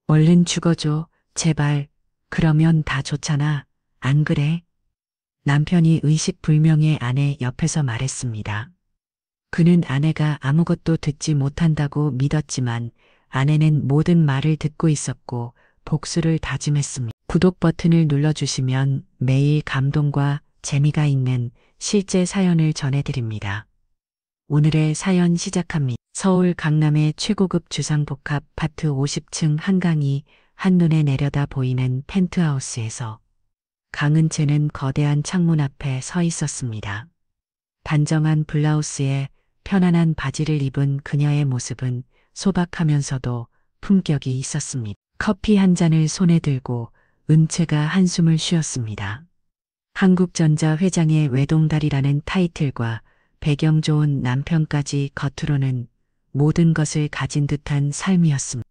얼른 죽어줘, 제발. 그러면 다 좋잖아. 안 그래? 남편이 의식불명의 아내 옆에서 말했습니다. 그는 아내가 아무것도 듣지 못한다고 믿었지만 아내는 모든 말을 듣고 있었고 복수를 다짐했습니다. 구독 버튼을 눌러주시면 매일 감동과 재미가 있는 실제 사연을 전해드립니다. 오늘의 사연 시작합니다. 서울 강남의 최고급 주상복합 아파트 50층 한강이 한눈에 내려다 보이는 펜트하우스에서 강은채는 거대한 창문 앞에 서 있었습니다. 단정한 블라우스에 편안한 바지를 입은 그녀의 모습은 소박하면서도 품격이 있었습니다. 커피 한 잔을 손에 들고 은채가 한숨을 쉬었습니다. 한국전자 회장의 외동딸이라는 타이틀과 배경 좋은 남편까지 겉으로는 모든 것을 가진 듯한 삶이었습니다.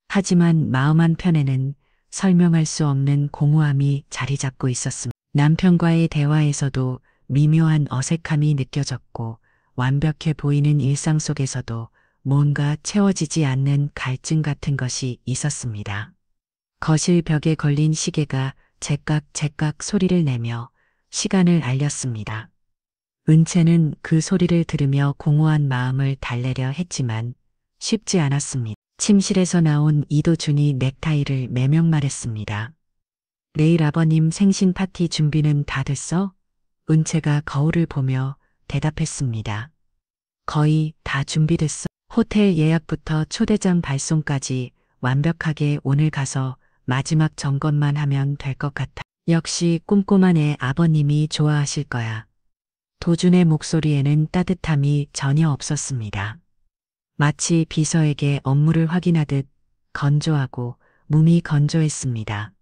하지만 마음 한편에는 설명할 수 없는 공허함이 자리 잡고 있었습니다. 남편과의 대화에서도 미묘한 어색함이 느껴졌고 완벽해 보이는 일상 속에서도 뭔가 채워지지 않는 갈증 같은 것이 있었습니다. 거실 벽에 걸린 시계가 제깍제깍 소리를 내며 시간을 알렸습니다. 은채는 그 소리를 들으며 공허한 마음을 달래려 했지만 쉽지 않았습니다. 침실에서 나온 이도준이 넥타이를 매명말했습니다. 내일 아버님 생신 파티 준비는 다 됐어? 은채가 거울을 보며 대답했습니다. 거의 다 준비됐어. 호텔 예약부터 초대장 발송까지 완벽하게 오늘 가서 마지막 점검만 하면 될 것 같아. 역시 꼼꼼한 애 아버님이 좋아하실 거야. 도준의 목소리에는 따뜻함이 전혀 없었습니다. 마치 비서에게 업무를 확인하듯 건조하고 몸이 건조했습니다.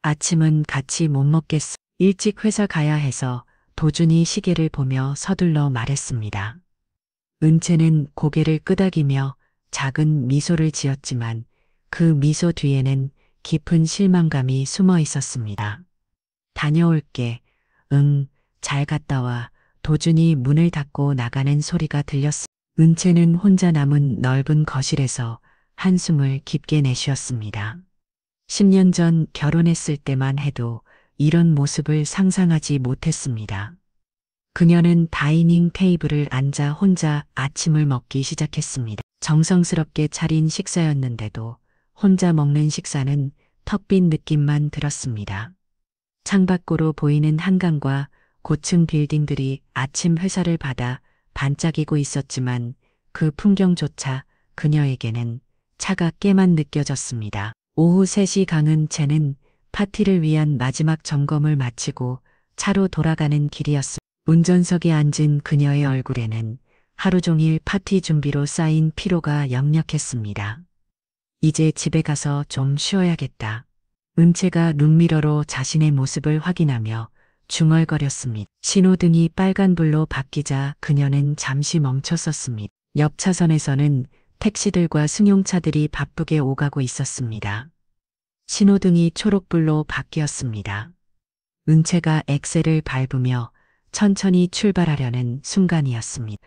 아침은 같이 못 먹겠어. 일찍 회사 가야 해서 도준이 시계를 보며 서둘러 말했습니다. 은채는 고개를 끄덕이며 작은 미소를 지었지만 그 미소 뒤에는 깊은 실망감이 숨어 있었습니다. 다녀올게. 응, 잘 갔다 와. 도준이 문을 닫고 나가는 소리가 들렸습니다. 은채는 혼자 남은 넓은 거실에서 한숨을 깊게 내쉬었습니다. 10년 전 결혼했을 때만 해도 이런 모습을 상상하지 못했습니다. 그녀는 다이닝 테이블을 앉아 혼자 아침을 먹기 시작했습니다. 정성스럽게 차린 식사였는데도 혼자 먹는 식사는 턱빈 느낌만 들었습니다. 창밖으로 보이는 한강과 고층 빌딩들이 아침 햇살을 받아 반짝이고 있었지만 그 풍경조차 그녀에게는 차갑게만 느껴졌습니다. 오후 3시 강은채는 파티를 위한 마지막 점검을 마치고 차로 돌아가는 길이었습니다. 운전석에 앉은 그녀의 얼굴에는 하루 종일 파티 준비로 쌓인 피로가 역력했습니다. 이제 집에 가서 좀 쉬어야겠다. 은채가 룸미러로 자신의 모습을 확인하며 중얼거렸습니다. 신호등이 빨간불로 바뀌자 그녀는 잠시 멈췄었습니다. 옆 차선에서는 택시들과 승용차들이 바쁘게 오가고 있었습니다. 신호등이 초록불로 바뀌었습니다. 은채가 엑셀을 밟으며 천천히 출발하려는 순간이었습니다.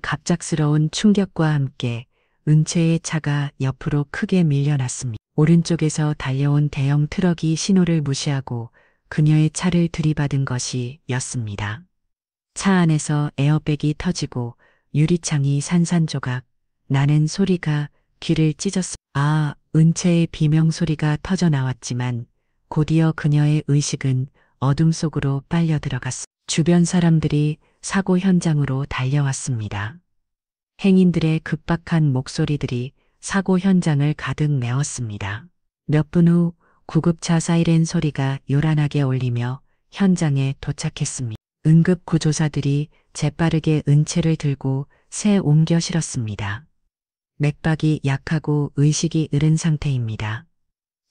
갑작스러운 충격과 함께 은채의 차가 옆으로 크게 밀려났습니다. 오른쪽에서 달려온 대형 트럭이 신호를 무시하고 그녀의 차를 들이받은 것이었습니다. 차 안에서 에어백이 터지고 유리창이 산산조각 나는 소리가 귀를 찢었습니다. 은채의 비명소리가 터져 나왔지만 곧이어 그녀의 의식은 어둠 속으로 빨려 들어갔습니다. 주변 사람들이 사고 현장으로 달려왔습니다. 행인들의 급박한 목소리들이 사고 현장을 가득 메웠습니다. 몇 분 후 구급차 사이렌 소리가 요란하게 울리며 현장에 도착했습니다. 응급구조사들이 재빠르게 은채를 들고 새 옮겨 실었습니다. 맥박이 약하고 의식이 잃은 상태입니다.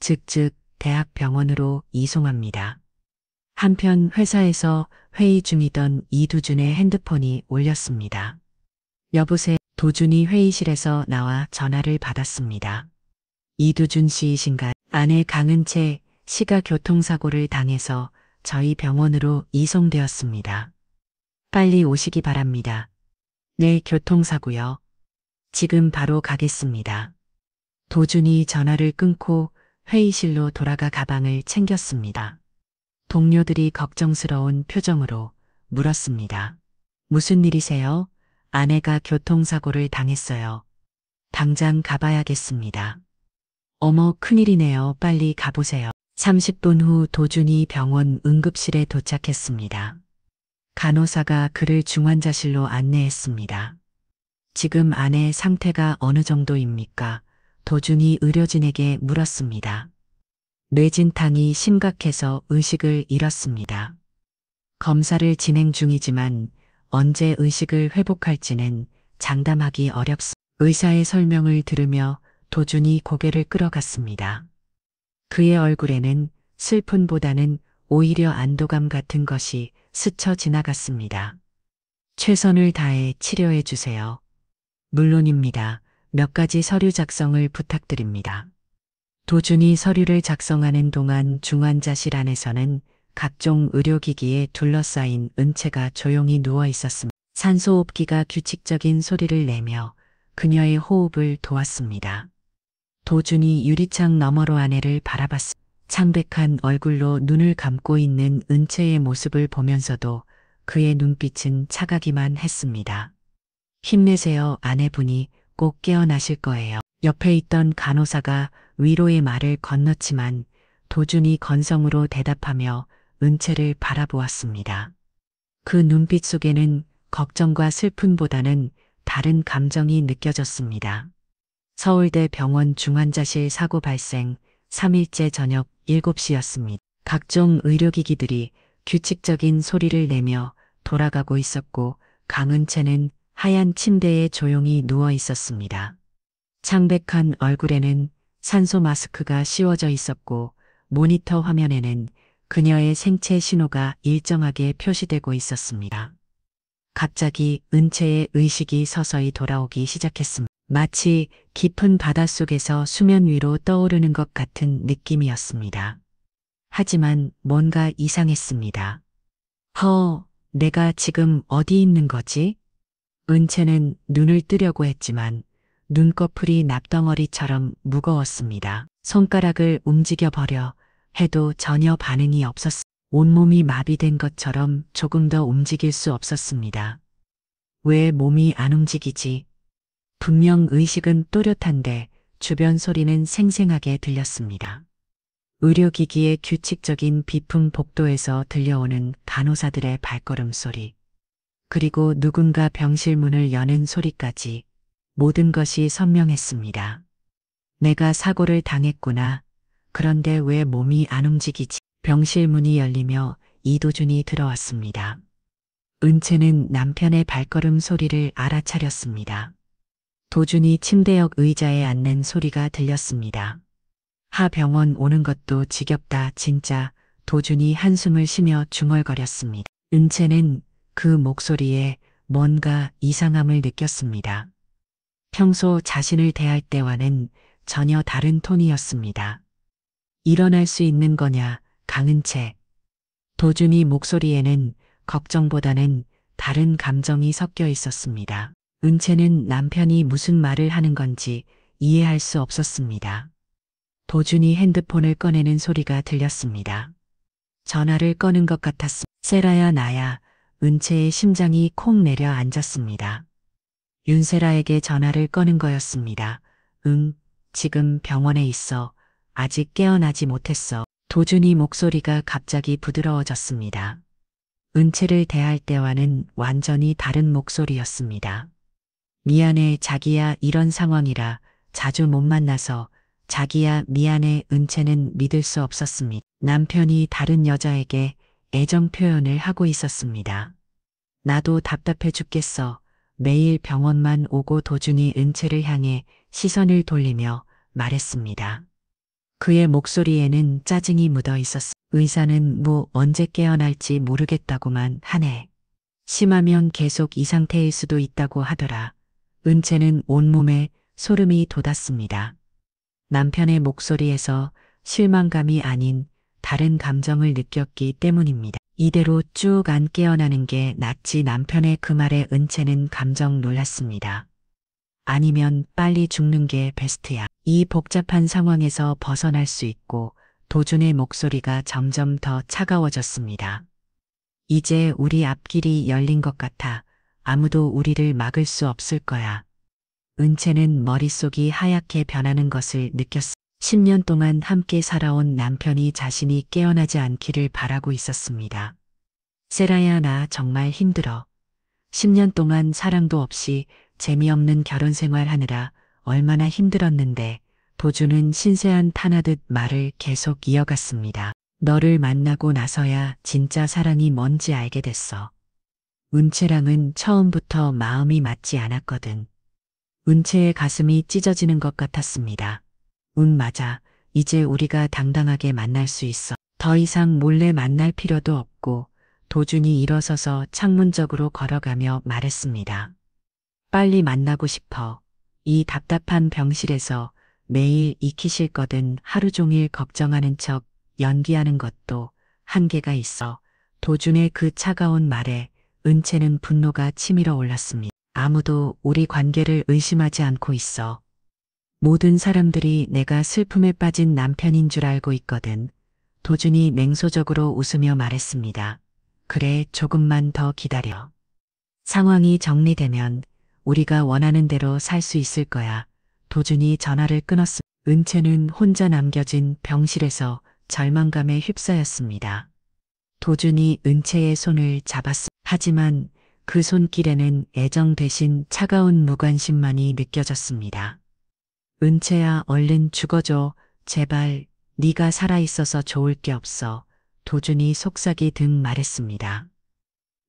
즉즉 대학병원으로 이송합니다. 한편 회사에서 회의 중이던 이두준의 핸드폰이 울렸습니다. 여보세요. 도준이 회의실에서 나와 전화를 받았습니다. 이두준 씨이신가요? 아내 강은채 씨가 교통사고를 당해서 저희 병원으로 이송되었습니다. 빨리 오시기 바랍니다. 네, 교통사고요. 지금 바로 가겠습니다. 도준이 전화를 끊고 회의실로 돌아가 가방을 챙겼습니다. 동료들이 걱정스러운 표정으로 물었습니다. 무슨 일이세요? 아내가 교통사고를 당했어요. 당장 가봐야겠습니다. 어머, 큰일이네요. 빨리 가보세요. 30분 후 도준이 병원 응급실에 도착했습니다. 간호사가 그를 중환자실로 안내했습니다. 지금 아내 상태가 어느 정도입니까? 도준이 의료진에게 물었습니다. 뇌진탕이 심각해서 의식을 잃었습니다. 검사를 진행 중이지만 언제 의식을 회복할지는 장담하기 어렵습니다. 의사의 설명을 들으며 도준이 고개를 끌어갔습니다. 그의 얼굴에는 슬픔보다는 오히려 안도감 같은 것이 스쳐 지나갔습니다. 최선을 다해 치료해 주세요. 물론입니다. 몇 가지 서류 작성을 부탁드립니다. 도준이 서류를 작성하는 동안 중환자실 안에서는 각종 의료기기에 둘러싸인 은채가 조용히 누워 있었습니다. 산소호흡기가 규칙적인 소리를 내며 그녀의 호흡을 도왔습니다. 도준이 유리창 너머로 아내를 바라봤습니다. 창백한 얼굴로 눈을 감고 있는 은채의 모습을 보면서도 그의 눈빛은 차가기만 했습니다. 힘내세요. 아내분이 꼭 깨어나실 거예요. 옆에 있던 간호사가 위로의 말을 건넜지만 도준이 건성으로 대답하며 은채를 바라보았습니다. 그 눈빛 속에는 걱정과 슬픔보다는 다른 감정이 느껴졌습니다. 서울대 병원 중환자실 사고 발생 3일째 저녁 7시였습니다. 각종 의료기기들이 규칙적인 소리를 내며 돌아가고 있었고 강은채는 하얀 침대에 조용히 누워 있었습니다. 창백한 얼굴에는 산소 마스크가 씌워져 있었고 모니터 화면에는 그녀의 생체 신호가 일정하게 표시되고 있었습니다. 갑자기 은채의 의식이 서서히 돌아오기 시작했습니다. 마치 깊은 바닷속에서 수면 위로 떠오르는 것 같은 느낌이었습니다. 하지만 뭔가 이상했습니다. 내가 지금 어디 있는 거지? 은채는 눈을 뜨려고 했지만 눈꺼풀이 납덩어리처럼 무거웠습니다. 손가락을 움직여버려 해도 전혀 반응이 없었습니다. 온몸이 마비된 것처럼 조금 더 움직일 수 없었습니다. 왜 몸이 안 움직이지? 분명 의식은 또렷한데 주변 소리는 생생하게 들렸습니다. 의료기기의 규칙적인 비품 복도에서 들려오는 간호사들의 발걸음 소리, 그리고 누군가 병실 문을 여는 소리까지 모든 것이 선명했습니다. 내가 사고를 당했구나. 그런데 왜 몸이 안 움직이지? 병실 문이 열리며 이도준이 들어왔습니다. 은채는 남편의 발걸음 소리를 알아차렸습니다. 도준이 침대 옆 의자에 앉는 소리가 들렸습니다. 하병원 오는 것도 지겹다 진짜. 도준이 한숨을 쉬며 중얼거렸습니다. 은채는 그 목소리에 뭔가 이상함을 느꼈습니다. 평소 자신을 대할 때와는 전혀 다른 톤이었습니다. 일어날 수 있는 거냐, 강은채. 도준이 목소리에는 걱정보다는 다른 감정이 섞여 있었습니다. 은채는 남편이 무슨 말을 하는 건지 이해할 수 없었습니다. 도준이 핸드폰을 꺼내는 소리가 들렸습니다. 전화를 꺼는 것 같았습니다. 세라야 나야. 은채의 심장이 콩 내려앉았습니다. 윤세라에게 전화를 꺼는 거였습니다. 응, 지금 병원에 있어. 아직 깨어나지 못했어. 도준이 목소리가 갑자기 부드러워졌습니다. 은채를 대할 때와는 완전히 다른 목소리였습니다. 미안해 자기야 이런 상황이라 자주 못 만나서. 자기야 미안해. 은채는 믿을 수 없었습니다. 남편이 다른 여자에게 애정 표현을 하고 있었습니다. 나도 답답해 죽겠어. 매일 병원만 오고. 도준이 은채를 향해 시선을 돌리며 말했습니다. 그의 목소리에는 짜증이 묻어 있었습니다. 의사는 언제 깨어날지 모르겠다고만 하네. 심하면 계속 이 상태일 수도 있다고 하더라. 은채는 온몸에 소름이 돋았습니다. 남편의 목소리에서 실망감이 아닌 다른 감정을 느꼈기 때문입니다. 이대로 쭉 안 깨어나는 게 낫지. 남편의 그 말에 은채는 감정 놀랐습니다. 아니면 빨리 죽는 게 베스트야. 이 복잡한 상황에서 벗어날 수 있고 도준의 목소리가 점점 더 차가워졌습니다. 이제 우리 앞길이 열린 것 같아. 아무도 우리를 막을 수 없을 거야. 은채는 머릿속이 하얗게 변하는 것을 느꼈습니다. 10년 동안 함께 살아온 남편이 자신이 깨어나지 않기를 바라고 있었습니다. 세라야, 나 정말 힘들어. 10년 동안 사랑도 없이 재미없는 결혼 생활 하느라 얼마나 힘들었는데. 도준은 신세한 탄하듯 말을 계속 이어갔습니다. 너를 만나고 나서야 진짜 사랑이 뭔지 알게 됐어. 은채랑은 처음부터 마음이 맞지 않았거든. 은채의 가슴이 찢어지는 것 같았습니다. 맞아. 이제 우리가 당당하게 만날 수 있어. 더 이상 몰래 만날 필요도 없고. 도준이 일어서서 창문 쪽으로 걸어가며 말했습니다. 빨리 만나고 싶어. 이 답답한 병실에서 매일 익히 거든 하루 종일 걱정하는 척 연기하는 것도 한계가 있어. 도준의 그 차가운 말에 은채는 분노가 치밀어 올랐습니다. 아무도 우리 관계를 의심하지 않고 있어. 모든 사람들이 내가 슬픔에 빠진 남편인 줄 알고 있거든. 도준이 맹소적으로 웃으며 말했습니다. 그래, 조금만 더 기다려. 상황이 정리되면 우리가 원하는 대로 살 수 있을 거야. 도준이 전화를 끊었습니다. 은채는 혼자 남겨진 병실에서 절망감에 휩싸였습니다. 도준이 은채의 손을 잡았습니다. 하지만 그 손길에는 애정 대신 차가운 무관심만이 느껴졌습니다. 은채야, 얼른 죽어줘. 제발. 네가 살아있어서 좋을 게 없어. 도준이 속삭이듯 말했습니다.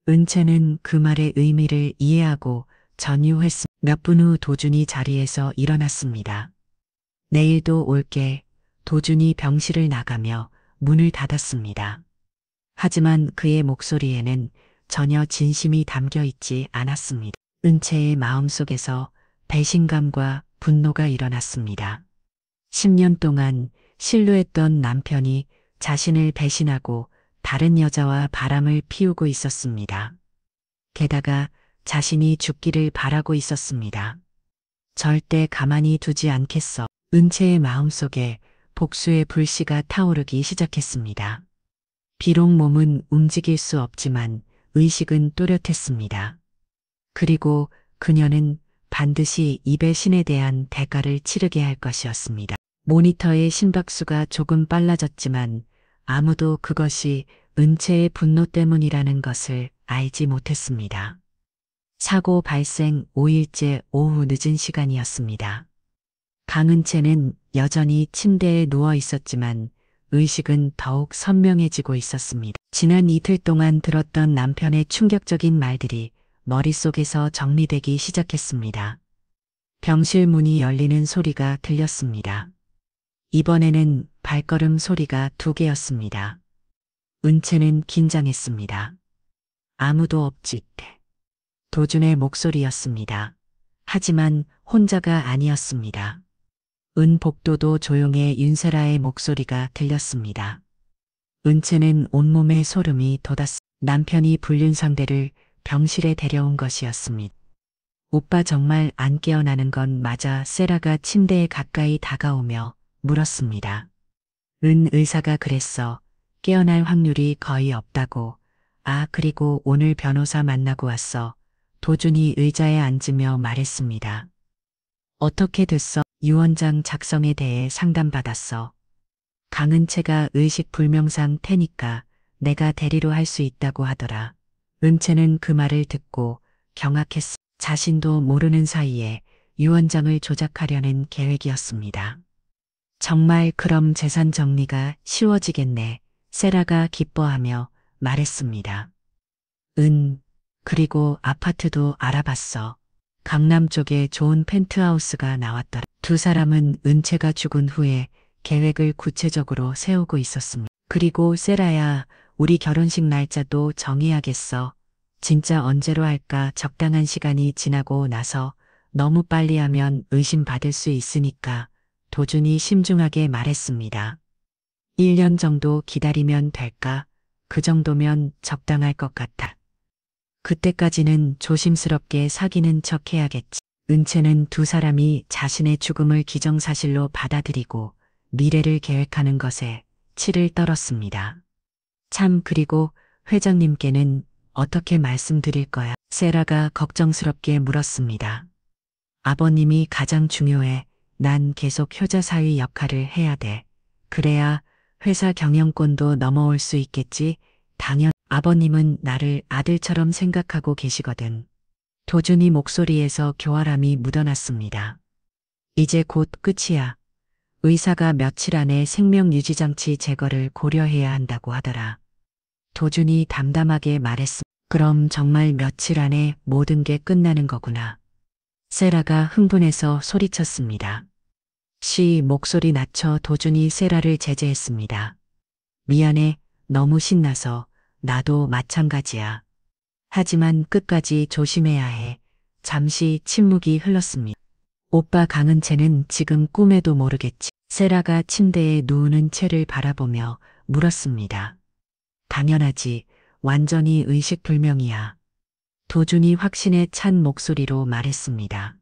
은채는 그 말의 의미를 이해하고 전유했습니다. 몇 분 후 도준이 자리에서 일어났습니다. 내일도 올게. 도준이 병실을 나가며 문을 닫았습니다. 하지만 그의 목소리에는 전혀 진심이 담겨 있지 않았습니다. 은채의 마음속에서 배신감과 분노가 일어났습니다. 10년 동안 신뢰했던 남편이 자신을 배신하고 다른 여자와 바람을 피우고 있었습니다. 게다가 자신이 죽기를 바라고 있었습니다. 절대 가만히 두지 않겠어. 은채의 마음속에 복수의 불씨가 타오르기 시작했습니다. 비록 몸은 움직일 수 없지만 의식은 또렷했습니다. 그리고 그녀는 반드시 이 배신에 대한 대가를 치르게 할 것이었습니다. 모니터의 심박수가 조금 빨라졌지만 아무도 그것이 은채의 분노 때문이라는 것을 알지 못했습니다. 사고 발생 5일째 오후 늦은 시간이었습니다. 강은채는 여전히 침대에 누워 있었지만 의식은 더욱 선명해지고 있었습니다. 지난 이틀 동안 들었던 남편의 충격적인 말들이 머릿속에서 정리되기 시작했습니다. 병실 문이 열리는 소리가 들렸습니다. 이번에는 발걸음 소리가 2개였습니다. 은채는 긴장했습니다. 아무도 없지. 도준의 목소리였습니다. 하지만 혼자가 아니었습니다. 은복도도 조용해 윤세라의 목소리가 들렸습니다. 은채는 온몸에 소름이 돋았습니다. 남편이 불륜 상대를 병실에 데려온 것이었습니다. 오빠 정말 안 깨어나는 건 맞아? 세라가 침대에 가까이 다가오며 물었습니다. 은 의사가 그랬어. 깨어날 확률이 거의 없다고. 아, 그리고 오늘 변호사 만나고 왔어. 도준이 의자에 앉으며 말했습니다. 어떻게 됐어? 유언장 작성에 대해 상담받았어. 강은채가 의식 불명 상태니까 내가 대리로 할 수 있다고 하더라. 은채는 그 말을 듣고 경악했어. 자신도 모르는 사이에 유언장을 조작하려는 계획이었습니다. 정말 그럼 재산 정리가 쉬워지겠네. 세라가 기뻐하며 말했습니다. 그리고 아파트도 알아봤어. 강남 쪽에 좋은 펜트하우스가 나왔더라. 두 사람은 은채가 죽은 후에 계획을 구체적으로 세우고 있었습니다. 그리고 세라야, 우리 결혼식 날짜도 정해야겠어. 진짜 언제로 할까? 적당한 시간이 지나고 나서 너무 빨리 하면 의심받을 수 있으니까. 도준이 심중하게 말했습니다. 1년 정도 기다리면 될까? 그 정도면 적당할 것 같아. 그때까지는 조심스럽게 사귀는 척 해야겠지. 은채는 두 사람이 자신의 죽음을 기정사실로 받아들이고 미래를 계획하는 것에 치를 떨었습니다. 참, 그리고 회장님께는 어떻게 말씀드릴 거야? 세라가 걱정스럽게 물었습니다. 아버님이 가장 중요해. 난 계속 효자 사위 역할을 해야 돼. 그래야 회사 경영권도 넘어올 수 있겠지. 당연, 아버님은 나를 아들처럼 생각하고 계시거든. 도준이 목소리에서 교활함이 묻어났습니다. 이제 곧 끝이야. 의사가 며칠 안에 생명유지장치 제거를 고려해야 한다고 하더라. 도준이 담담하게 말했습니다. 그럼 정말 며칠 안에 모든 게 끝나는 거구나. 세라가 흥분해서 소리쳤습니다. 목소리 낮춰 도준이 세라를 제재했습니다. 미안해, 너무 신나서. 나도 마찬가지야. 하지만 끝까지 조심해야 해. 잠시 침묵이 흘렀습니다. 오빠 강은채는 지금 꿈에도 모르겠지. 세라가 침대에 누우는 채를 바라보며 물었습니다. 당연하지. 완전히 의식불명이야. 도준이 확신에 찬 목소리로 말했습니다.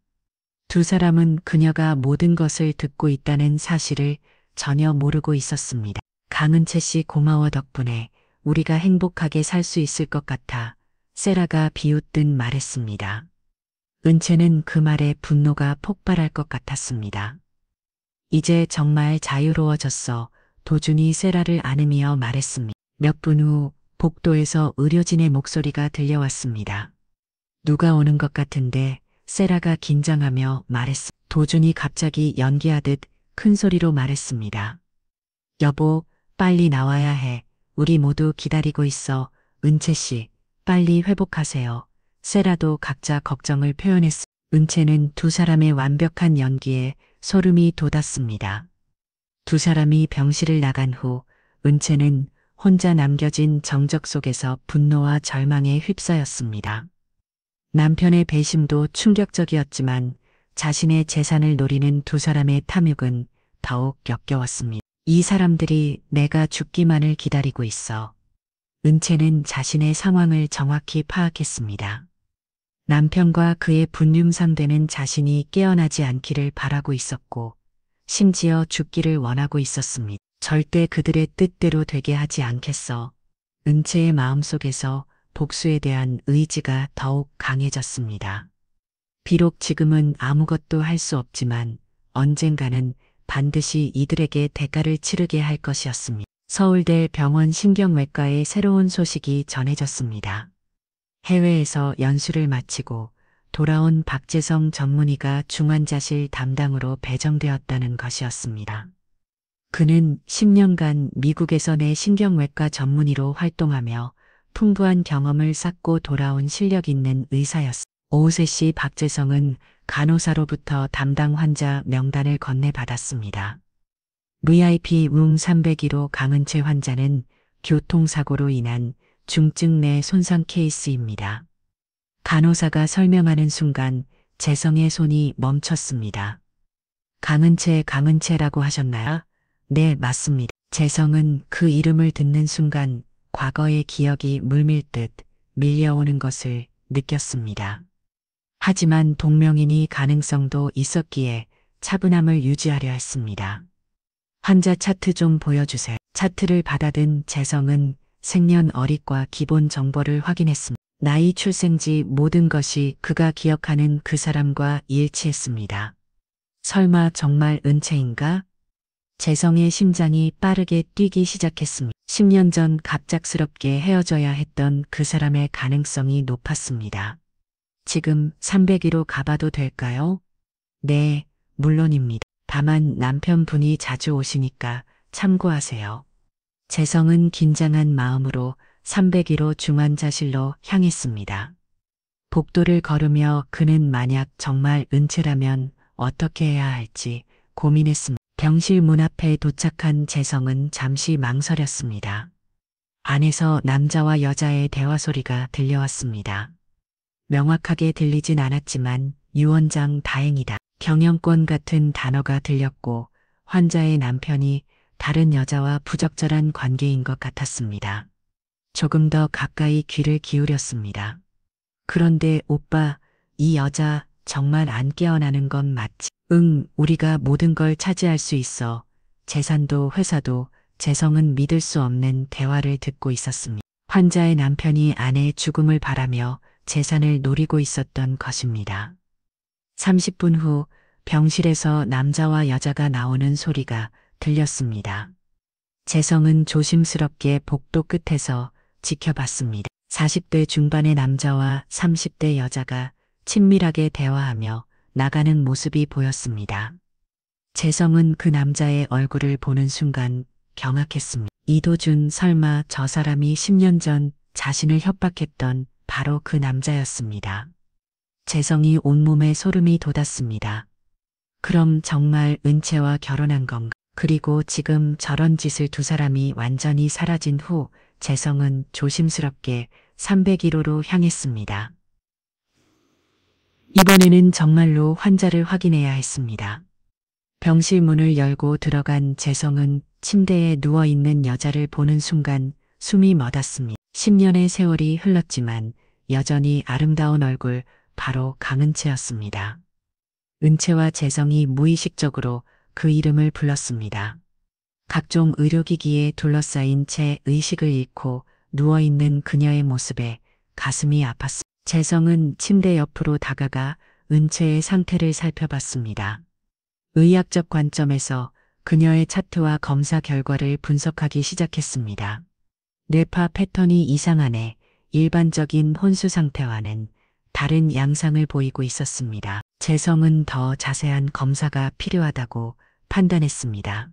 두 사람은 그녀가 모든 것을 듣고 있다는 사실을 전혀 모르고 있었습니다. 강은채 씨, 고마워. 덕분에 우리가 행복하게 살 수 있을 것 같아. 세라가 비웃듯 말했습니다. 은채는 그 말에 분노가 폭발할 것 같았습니다. 이제 정말 자유로워졌어. 도준이 세라를 안으며 말했습니다. 몇 분 후 복도에서 의료진의 목소리가 들려왔습니다. 누가 오는 것 같은데. 세라가 긴장하며 말했습니다. 도준이 갑자기 연기하듯 큰 소리로 말했습니다. 여보, 빨리 나와야 해. 우리 모두 기다리고 있어. 은채 씨, 빨리 회복하세요. 세라도 각자 걱정을 표현했습니다. 은채는 두 사람의 완벽한 연기에 소름이 돋았습니다. 두 사람이 병실을 나간 후 은채는 혼자 남겨진 정적 속에서 분노와 절망에 휩싸였습니다. 남편의 배신도 충격적이었지만 자신의 재산을 노리는 두 사람의 탐욕은 더욱 역겨웠습니다. 이 사람들이 내가 죽기만을 기다리고 있어. 은채는 자신의 상황을 정확히 파악했습니다. 남편과 그의 분륜상대는 자신이 깨어나지 않기를 바라고 있었고 심지어 죽기를 원하고 있었습니다. 절대 그들의 뜻대로 되게 하지 않겠어. 은채의 마음속에서 복수에 대한 의지가 더욱 강해졌습니다. 비록 지금은 아무것도 할 수 없지만 언젠가는 반드시 이들에게 대가를 치르게 할 것이었습니다. 서울대 병원 신경외과의 새로운 소식이 전해졌습니다. 해외에서 연수를 마치고 돌아온 박재성 전문의가 중환자실 담당으로 배정되었다는 것이었습니다. 그는 10년간 미국에서 내 신경외과 전문의로 활동하며 풍부한 경험을 쌓고 돌아온 실력 있는 의사였습니다. 오후세 씨, 박재성은 간호사로부터 담당 환자 명단을 건네받았습니다. VIP 룸 301호 강은채 환자는 교통사고로 인한 중증 내 손상 케이스입니다. 간호사가 설명하는 순간 재성의 손이 멈췄습니다. 강은채라고 하셨나요? 네, 맞습니다. 재성은 그 이름을 듣는 순간 과거의 기억이 물밀듯 밀려오는 것을 느꼈습니다. 하지만 동명이니 가능성도 있었기에 차분함을 유지하려 했습니다. 환자 차트 좀 보여주세요. 차트를 받아든 재성은 생년월일과 기본 정보를 확인했습니다. 나이, 출생지, 모든 것이 그가 기억하는 그 사람과 일치했습니다. 설마 정말 은채인가? 재성의 심장이 빠르게 뛰기 시작했습니다. 10년 전 갑작스럽게 헤어져야 했던 그 사람의 가능성이 높았습니다. 지금 301호 가봐도 될까요? 네, 물론입니다. 다만 남편분이 자주 오시니까 참고하세요. 재성은 긴장한 마음으로 301호 중환자실로 향했습니다. 복도를 걸으며 그는 만약 정말 은채라면 어떻게 해야 할지 고민했습니다. 병실 문 앞에 도착한 재성은 잠시 망설였습니다. 안에서 남자와 여자의 대화 소리가 들려왔습니다. 명확하게 들리진 않았지만 유원장 다행이다. 경영권 같은 단어가 들렸고 환자의 남편이 다른 여자와 부적절한 관계인 것 같았습니다. 조금 더 가까이 귀를 기울였습니다. 그런데 오빠, 이 여자 정말 안 깨어나는 건 맞지? 응, 우리가 모든 걸 차지할 수 있어. 재산도 회사도. 재성은 믿을 수 없는 대화를 듣고 있었습니다. 환자의 남편이 아내의 죽음을 바라며 재산을 노리고 있었던 것입니다. 30분 후 병실에서 남자와 여자가 나오는 소리가 들렸습니다. 재성은 조심스럽게 복도 끝에서 지켜봤습니다. 40대 중반의 남자와 30대 여자가 친밀하게 대화하며 나가는 모습이 보였습니다. 재성은 그 남자의 얼굴을 보는 순간 경악했습니다. 이도준, 설마 저 사람이 10년 전 자신을 협박했던 바로 그 남자였습니다. 재성이 온몸에 소름이 돋았습니다. 그럼 정말 은채와 결혼한 건가? 그리고 지금 저런 짓을 두 사람이 완전히 사라진 후 재성은 조심스럽게 301호로 향했습니다. 이번에는 정말로 환자를 확인해야 했습니다. 병실 문을 열고 들어간 재성은 침대에 누워있는 여자를 보는 순간 숨이 멎었습니다. 10년의 세월이 흘렀지만 여전히 아름다운 얼굴, 바로 강은채였습니다. 은채와 재성이 무의식적으로 그 이름을 불렀습니다. 각종 의료기기에 둘러싸인 채 의식을 잃고 누워있는 그녀의 모습에 가슴이 아팠습니다. 재성은 침대 옆으로 다가가 은채의 상태를 살펴봤습니다. 의학적 관점에서 그녀의 차트와 검사 결과를 분석하기 시작했습니다. 뇌파 패턴이 이상하네. 일반적인 혼수 상태와는 다른 양상을 보이고 있었습니다. 재성은 더 자세한 검사가 필요하다고 판단했습니다.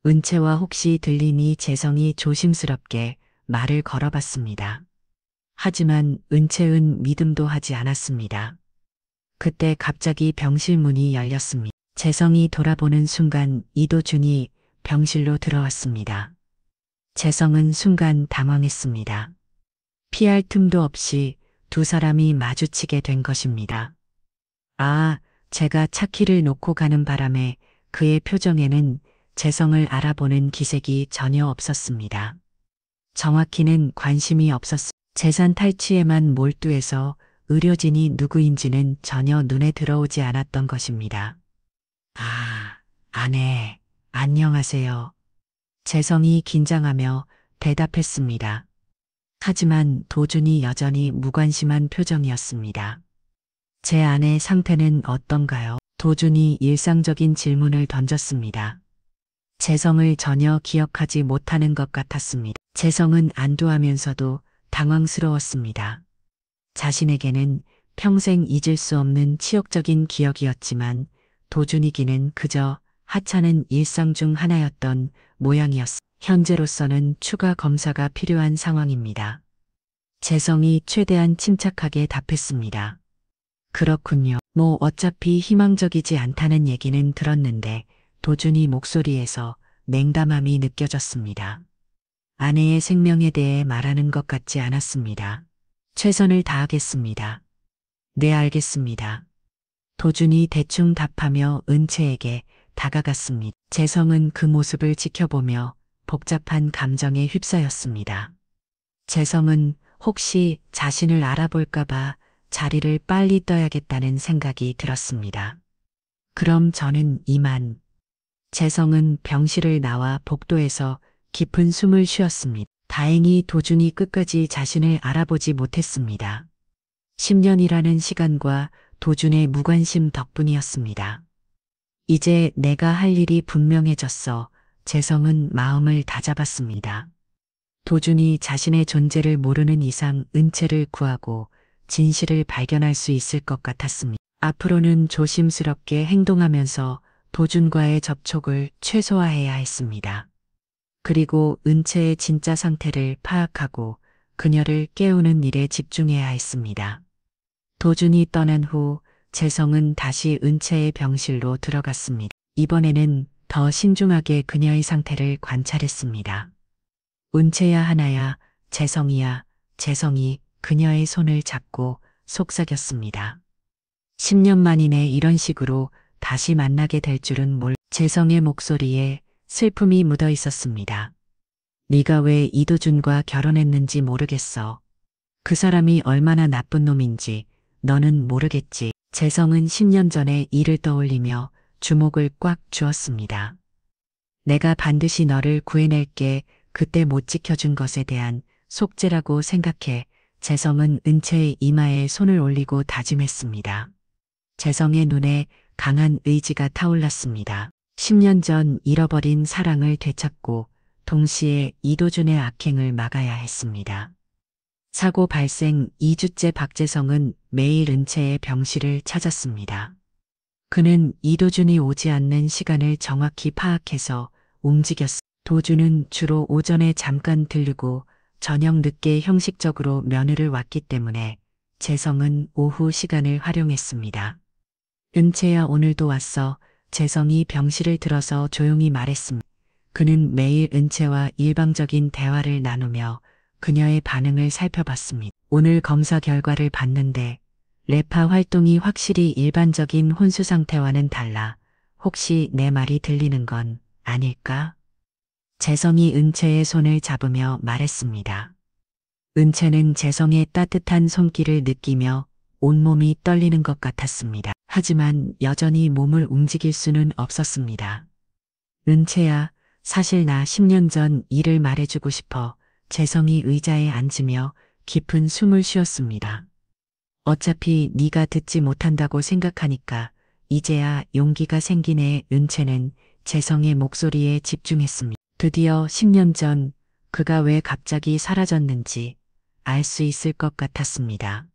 은채와 혹시 들리니 재성이 조심스럽게 말을 걸어봤습니다. 하지만 은채은 믿음도 하지 않았습니다. 그때 갑자기 병실 문이 열렸습니다. 재성이 돌아보는 순간 이도준이 병실로 들어왔습니다. 재성은 순간 당황했습니다. 피할 틈도 없이 두 사람이 마주치게 된 것입니다. 아, 제가 차키를 놓고 가는 바람에 그의 표정에는 재성을 알아보는 기색이 전혀 없었습니다. 정확히는 관심이 없었습니다. 재산 탈취에만 몰두해서 의료진이 누구인지는 전혀 눈에 들어오지 않았던 것입니다. 아, 아내, 안녕하세요. 재성이 긴장하며 대답했습니다. 하지만 도준이 여전히 무관심한 표정이었습니다. 제 아내 상태는 어떤가요? 도준이 일상적인 질문을 던졌습니다. 재성을 전혀 기억하지 못하는 것 같았습니다. 재성은 안도하면서도 당황스러웠습니다. 자신에게는 평생 잊을 수 없는 치욕적인 기억이었지만 도준이기는 그저 하찮은 일상 중 하나였던 모양이었습니다. 현재로서는 추가 검사가 필요한 상황입니다. 재성이 최대한 침착하게 답했습니다. 그렇군요. 뭐 어차피 희망적이지 않다는 얘기는 들었는데 도준이 목소리에서 냉담함이 느껴졌습니다. 아내의 생명에 대해 말하는 것 같지 않았습니다. 최선을 다하겠습니다. 네, 알겠습니다. 도준이 대충 답하며 은채에게 다가갔습니다. 재성은 그 모습을 지켜보며 복잡한 감정에 휩싸였습니다. 재성은 혹시 자신을 알아볼까봐 자리를 빨리 떠야겠다는 생각이 들었습니다. 그럼 저는 이만. 재성은 병실을 나와 복도에서 깊은 숨을 쉬었습니다. 다행히 도준이 끝까지 자신을 알아보지 못했습니다. 10년이라는 시간과 도준의 무관심 덕분이었습니다. 이제 내가 할 일이 분명해졌어. 재성은 마음을 다잡았습니다. 도준이 자신의 존재를 모르는 이상 은채를 구하고 진실을 발견할 수 있을 것 같았습니다. 앞으로는 조심스럽게 행동하면서 도준과의 접촉을 최소화해야 했습니다. 그리고 은채의 진짜 상태를 파악하고 그녀를 깨우는 일에 집중해야 했습니다. 도준이 떠난 후 재성은 다시 은채의 병실로 들어갔습니다. 이번에는 더 신중하게 그녀의 상태를 관찰했습니다. 은채야 하나야, 재성이야. 재성이 그녀의 손을 잡고 속삭였습니다. 10년 만이네 이런 식으로 다시 만나게 될 줄은 재성의 목소리에 슬픔이 묻어 있었습니다. 네가 왜 이도준과 결혼했는지 모르겠어. 그 사람이 얼마나 나쁜 놈인지 너는 모르겠지. 재성은 10년 전의 일을 떠올리며 주목을 꽉 쥐었습니다. 내가 반드시 너를 구해낼게. 그때 못 지켜준 것에 대한 속죄라고 생각해 재성은 은채의 이마에 손을 올리고 다짐했습니다. 재성의 눈에 강한 의지가 타올랐습니다. 10년 전 잃어버린 사랑을 되찾고 동시에 이도준의 악행을 막아야 했습니다. 사고 발생 2주째 박재성은 매일 은채의 병실을 찾았습니다. 그는 이도준이 오지 않는 시간을 정확히 파악해서 움직였습니다. 도준은 주로 오전에 잠깐 들르고 저녁 늦게 형식적으로 면회를 왔기 때문에 재성은 오후 시간을 활용했습니다. 은채야 오늘도 왔어. 재성이 병실을 들어서 조용히 말했습니다. 그는 매일 은채와 일방적인 대화를 나누며 그녀의 반응을 살펴봤습니다. 오늘 검사 결과를 봤는데 뇌파 활동이 확실히 일반적인 혼수 상태와는 달라. 혹시 내 말이 들리는 건 아닐까? 재성이 은채의 손을 잡으며 말했습니다. 은채는 재성의 따뜻한 손길을 느끼며 온몸이 떨리는 것 같았습니다. 하지만 여전히 몸을 움직일 수는 없었습니다. 은채야, 사실 나 10년 전 일을 말해주고 싶어. 재성이 의자에 앉으며 깊은 숨을 쉬었습니다. 어차피 네가 듣지 못한다고 생각하니까 이제야 용기가 생기네. 은채는 재성의 목소리에 집중했습니다. 드디어 10년 전 그가 왜 갑자기 사라졌는지 알 수 있을 것 같았습니다.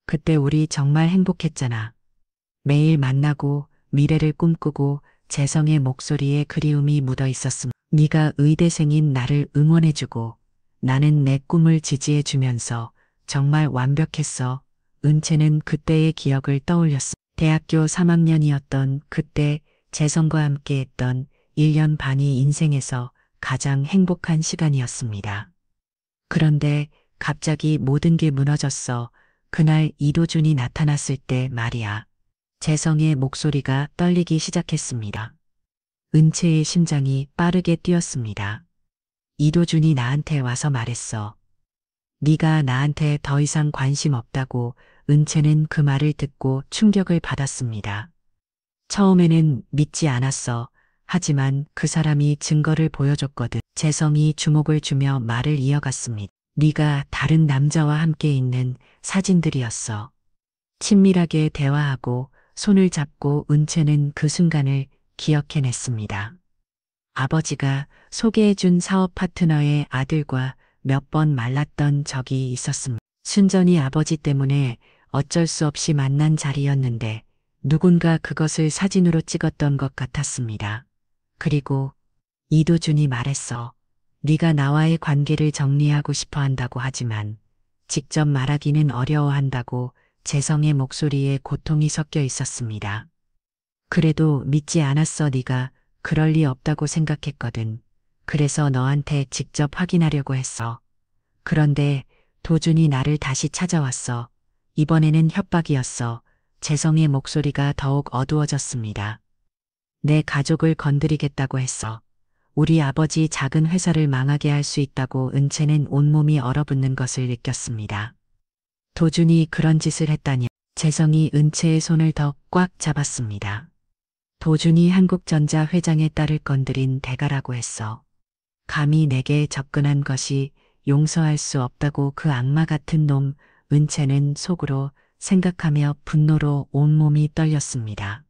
그때 우리 정말 행복했잖아. 매일 만나고 미래를 꿈꾸고 재성의 목소리에 그리움이 묻어 있었습니다. 네가 의대생인 나를 응원해주고 나는 내 꿈을 지지해주면서 정말 완벽했어. 은채는 그때의 기억을 떠올렸습니다. 대학교 3학년이었던 그때 재성과 함께했던 1년 반이 인생에서 가장 행복한 시간이었습니다. 그런데 갑자기 모든 게 무너졌어. 그날 이도준이 나타났을 때 말이야. 재성의 목소리가 떨리기 시작했습니다. 은채의 심장이 빠르게 뛰었습니다. 이도준이 나한테 와서 말했어. 네가 나한테 더 이상 관심 없다고. 은채는 그 말을 듣고 충격을 받았습니다. 처음에는 믿지 않았어. 하지만 그 사람이 증거를 보여줬거든. 재성이 주목을 주며 말을 이어갔습니다. 네가 다른 남자와 함께 있는 사진들이었어. 친밀하게 대화하고 손을 잡고 은채는 그 순간을 기억해냈습니다. 아버지가 소개해준 사업 파트너의 아들과 몇 번 만났던 적이 있었습니다. 순전히 아버지 때문에 어쩔 수 없이 만난 자리였는데 누군가 그것을 사진으로 찍었던 것 같았습니다. 그리고 이도준이 말했어. 네가 나와의 관계를 정리하고 싶어 한다고 하지만 직접 말하기는 어려워한다고. 재성의 목소리에 고통이 섞여 있었습니다. 그래도 믿지 않았어. 네가 그럴 리 없다고 생각했거든. 그래서 너한테 직접 확인하려고 했어. 그런데 도준이 나를 다시 찾아왔어. 이번에는 협박이었어. 재성의 목소리가 더욱 어두워졌습니다. 내 가족을 건드리겠다고 했어. 우리 아버지 작은 회사를 망하게 할 수 있다고. 은채는 온몸이 얼어붙는 것을 느꼈습니다. 도준이 그런 짓을 했다니. 재성이 은채의 손을 더 꽉 잡았습니다. 도준이 한국전자 회장의 딸을 건드린 대가라고 했어. 감히 내게 접근한 것이 용서할 수 없다고. 그 악마 같은 놈. 은채는 속으로 생각하며 분노로 온몸이 떨렸습니다.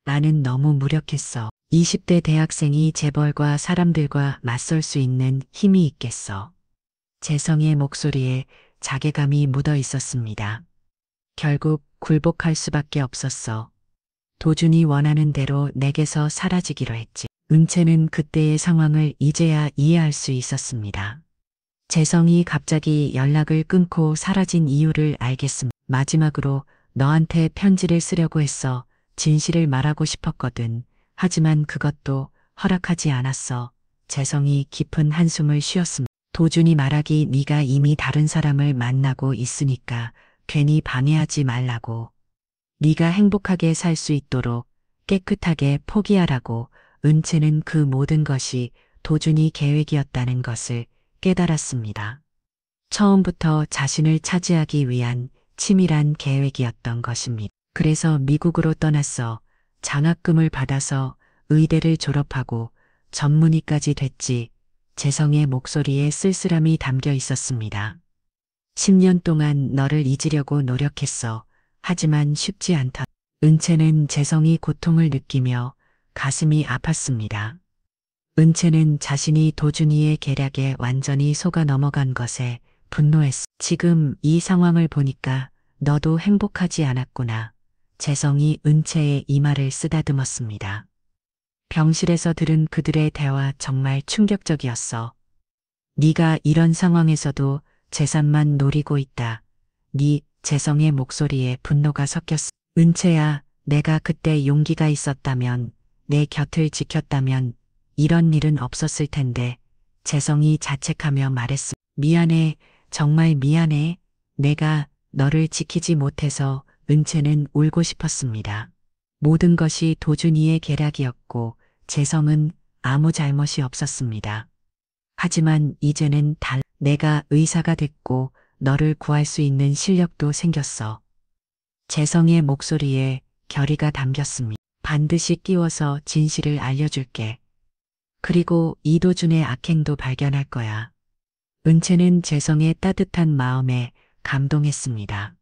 나는 너무 무력했어. 20대 대학생이 재벌과 사람들과 맞설 수 있는 힘이 있겠어. 재성의 목소리에 자괴감이 묻어 있었습니다. 결국 굴복할 수밖에 없었어. 도준이 원하는 대로 내게서 사라지기로 했지. 은채는 그때의 상황을 이제야 이해할 수 있었습니다. 재성이 갑자기 연락을 끊고 사라진 이유를 알겠습니다. 마지막으로 너한테 편지를 쓰려고 했어. 진실을 말하고 싶었거든. 하지만 그것도 허락하지 않았어. 재성이 깊은 한숨을 쉬었습니다. 도준이 말하기 네가 이미 다른 사람을 만나고 있으니까 괜히 방해하지 말라고. 네가 행복하게 살 수 있도록 깨끗하게 포기하라고. 은채는 그 모든 것이 도준이 계획이었다는 것을 깨달았습니다. 처음부터 자신을 차지하기 위한 치밀한 계획이었던 것입니다. 그래서 미국으로 떠났어. 장학금을 받아서 의대를 졸업하고 전문의까지 됐지. 재성의 목소리에 쓸쓸함이 담겨 있었습니다. 10년 동안 너를 잊으려고 노력했어. 하지만 쉽지 않다. 은채는 재성이 고통을 느끼며 가슴이 아팠습니다. 은채는 자신이 도준이의 계략에 완전히 속아 넘어간 것에 분노했어. 지금 이 상황을 보니까 너도 행복하지 않았구나. 재성이 은채의 이마를 쓰다듬었습니다. 병실에서 들은 그들의 대화 정말 충격적이었어. 네가 이런 상황에서도 재산만 노리고 있다. 네 재성의 목소리에 분노가 섞였어. 은채야, 내가 그때 용기가 있었다면, 내 곁을 지켰다면 이런 일은 없었을 텐데. 재성이 자책하며 말했어. 미안해, 정말 미안해. 내가 너를 지키지 못해서. 은채는 울고 싶었습니다. 모든 것이 도준이의 계략이었고 재성은 아무 잘못이 없었습니다. 하지만 이제는 내가 의사가 됐고 너를 구할 수 있는 실력도 생겼어. 재성의 목소리에 결의가 담겼습니다. 반드시 끼워서 진실을 알려줄게. 그리고 이도준의 악행도 발견할 거야. 은채는 재성의 따뜻한 마음에 감동했습니다.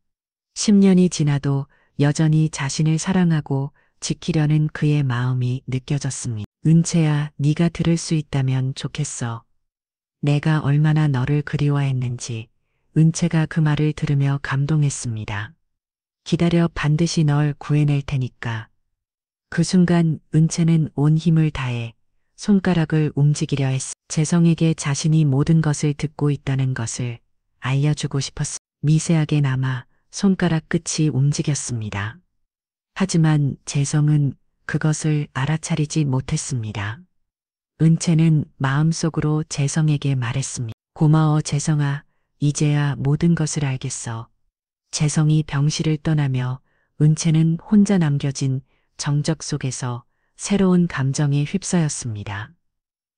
10년이 지나도 여전히 자신을 사랑하고 지키려는 그의 마음이 느껴졌습니다. 은채야, 네가 들을 수 있다면 좋겠어. 내가 얼마나 너를 그리워했는지. 은채가 그 말을 들으며 감동했습니다. 기다려, 반드시 널 구해낼 테니까. 그 순간 은채는 온 힘을 다해 손가락을 움직이려 했어. 재성에게 자신이 모든 것을 듣고 있다는 것을 알려주고 싶었어. 미세하게나마 손가락 끝이 움직였습니다. 하지만 재성은 그것을 알아차리지 못했습니다. 은채는 마음속으로 재성에게 말했습니다. 고마워 재성아, 이제야 모든 것을 알겠어. 재성이 병실을 떠나며 은채는 혼자 남겨진 정적 속에서 새로운 감정에 휩싸였습니다.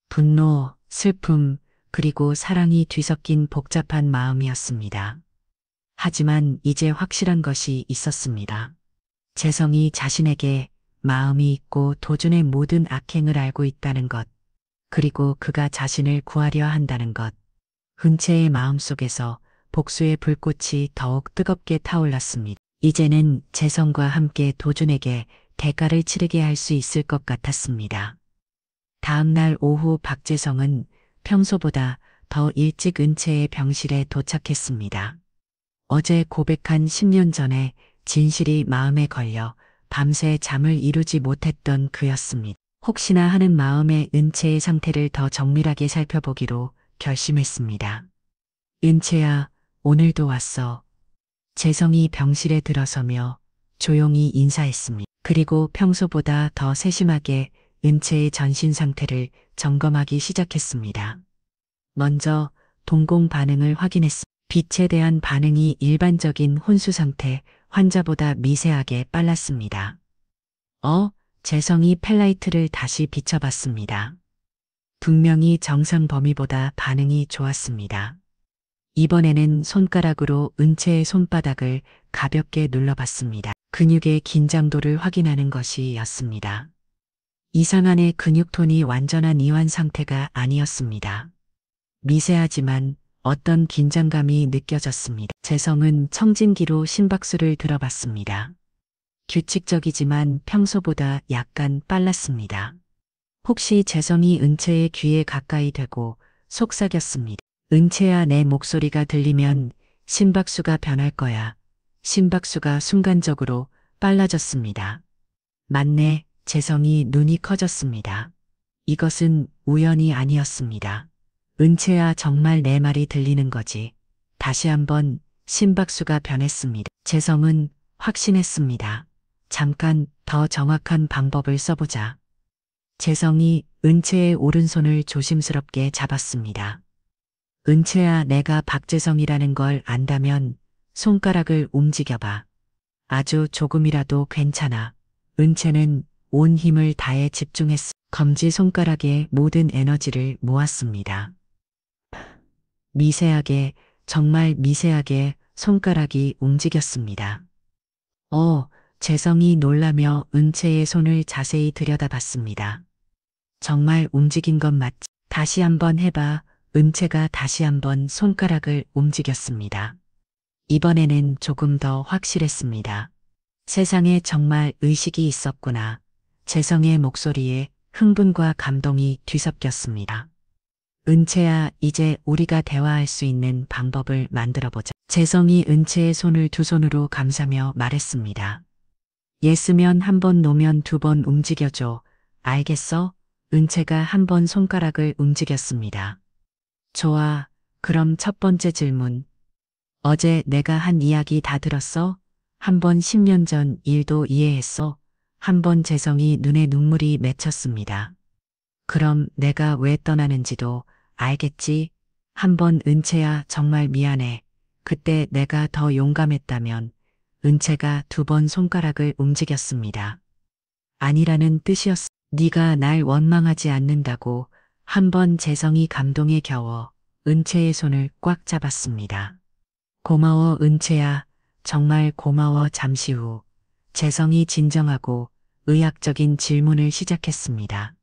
분노, 슬픔, 그리고 사랑이 뒤섞인 복잡한 마음이었습니다. 하지만 이제 확실한 것이 있었습니다. 재성이 자신에게 마음이 있고 도준의 모든 악행을 알고 있다는 것, 그리고 그가 자신을 구하려 한다는 것. 은채의 마음속에서 복수의 불꽃이 더욱 뜨겁게 타올랐습니다. 이제는 재성과 함께 도준에게 대가를 치르게 할 수 있을 것 같았습니다. 다음 날 오후 박재성은 평소보다 더 일찍 은채의 병실에 도착했습니다. 어제 고백한 10년 전에 진실이 마음에 걸려 밤새 잠을 이루지 못했던 그였습니다. 혹시나 하는 마음에 은채의 상태를 더 정밀하게 살펴보기로 결심했습니다. 은채야, 오늘도 왔어. 재성이 병실에 들어서며 조용히 인사했습니다. 그리고 평소보다 더 세심하게 은채의 전신 상태를 점검하기 시작했습니다. 먼저 동공 반응을 확인했습니다. 빛에 대한 반응이 일반적인 혼수 상태 환자보다 미세하게 빨랐습니다. 재성이 펠라이트를 다시 비춰봤습니다. 분명히 정상 범위보다 반응이 좋았습니다. 이번에는 손가락으로 은채의 손바닥을 가볍게 눌러봤습니다. 근육의 긴장도를 확인하는 것이었습니다. 이상 안의 근육톤이 완전한 이완 상태가 아니었습니다. 미세하지만 어떤 긴장감이 느껴졌습니다. 재성은 청진기로 심박수를 들어봤습니다. 규칙적이지만 평소보다 약간 빨랐습니다. 혹시 재성이 은채의 귀에 가까이 대고 속삭였습니다. 은채야, 내 목소리가 들리면 심박수가 변할 거야. 심박수가 순간적으로 빨라졌습니다. 맞네. 재성이 눈이 커졌습니다. 이것은 우연이 아니었습니다. 은채야, 정말 내 말이 들리는 거지. 다시 한번 심박수가 변했습니다. 재성은 확신했습니다. 잠깐 더 정확한 방법을 써보자. 재성이 은채의 오른손을 조심스럽게 잡았습니다. 은채야, 내가 박재성이라는 걸 안다면 손가락을 움직여봐. 아주 조금이라도 괜찮아. 은채는 온 힘을 다해 집중했어. 검지 손가락에 모든 에너지를 모았습니다. 미세하게, 정말 미세하게 손가락이 움직였습니다. 재성이 놀라며 은채의 손을 자세히 들여다봤습니다. 정말 움직인 건 맞지? 다시 한번 해봐. 은채가 다시 한번 손가락을 움직였습니다. 이번에는 조금 더 확실했습니다. 세상에 정말 의식이 있었구나. 재성의 목소리에 흥분과 감동이 뒤섞였습니다. 은채야, 이제 우리가 대화할 수 있는 방법을 만들어보자. 재성이 은채의 손을 두 손으로 감싸며 말했습니다. 예쓰면 한 번, 노면 두 번 움직여줘. 알겠어? 은채가 한 번 손가락을 움직였습니다. 좋아. 그럼 첫 번째 질문. 어제 내가 한 이야기 다 들었어? 한 번 10년 전 일도 이해했어? 한 번 재성이 눈에 눈물이 맺혔습니다. 그럼 내가 왜 떠나는지도 알겠지? 한 번 은채야, 정말 미안해. 그때 내가 더 용감했다면. 은채가 두 번 손가락을 움직였습니다. 아니라는 뜻이었어. 네가 날 원망하지 않는다고. 한 번 재성이 감동에 겨워 은채의 손을 꽉 잡았습니다. 고마워 은채야. 정말 고마워. 잠시 후 재성이 진정하고 의학적인 질문을 시작했습니다.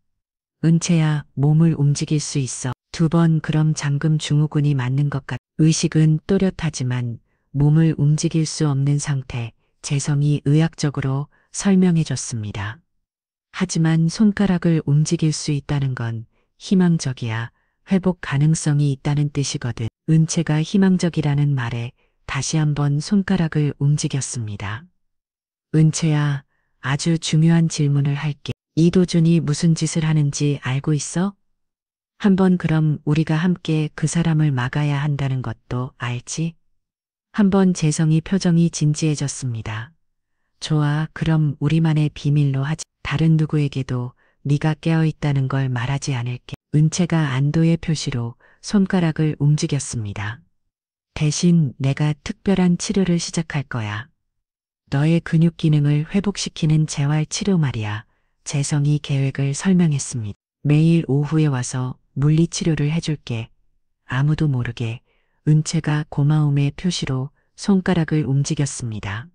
은채야, 몸을 움직일 수 있어. 두 번. 그럼 잠금 증후군이 맞는 것 같아. 의식은 또렷하지만 몸을 움직일 수 없는 상태. 재성이 의학적으로 설명해 줬습니다. 하지만 손가락을 움직일 수 있다는 건 희망적이야. 회복 가능성이 있다는 뜻이거든. 은채가 희망적이라는 말에 다시 한번 손가락을 움직였습니다. 은채야, 아주 중요한 질문을 할게. 이도준이 무슨 짓을 하는지 알고 있어? 한번. 그럼 우리가 함께 그 사람을 막아야 한다는 것도 알지? 한번. 재성이 표정이 진지해졌습니다. 좋아, 그럼 우리만의 비밀로 하지. 다른 누구에게도 네가 깨어있다는 걸 말하지 않을게. 은채가 안도의 표시로 손가락을 움직였습니다. 대신 내가 특별한 치료를 시작할 거야. 너의 근육 기능을 회복시키는 재활 치료 말이야. 재성이 계획을 설명했습니다. 매일 오후에 와서 물리치료를 해줄게. 아무도 모르게. 은채가 고마움의 표시로 손가락을 움직였습니다.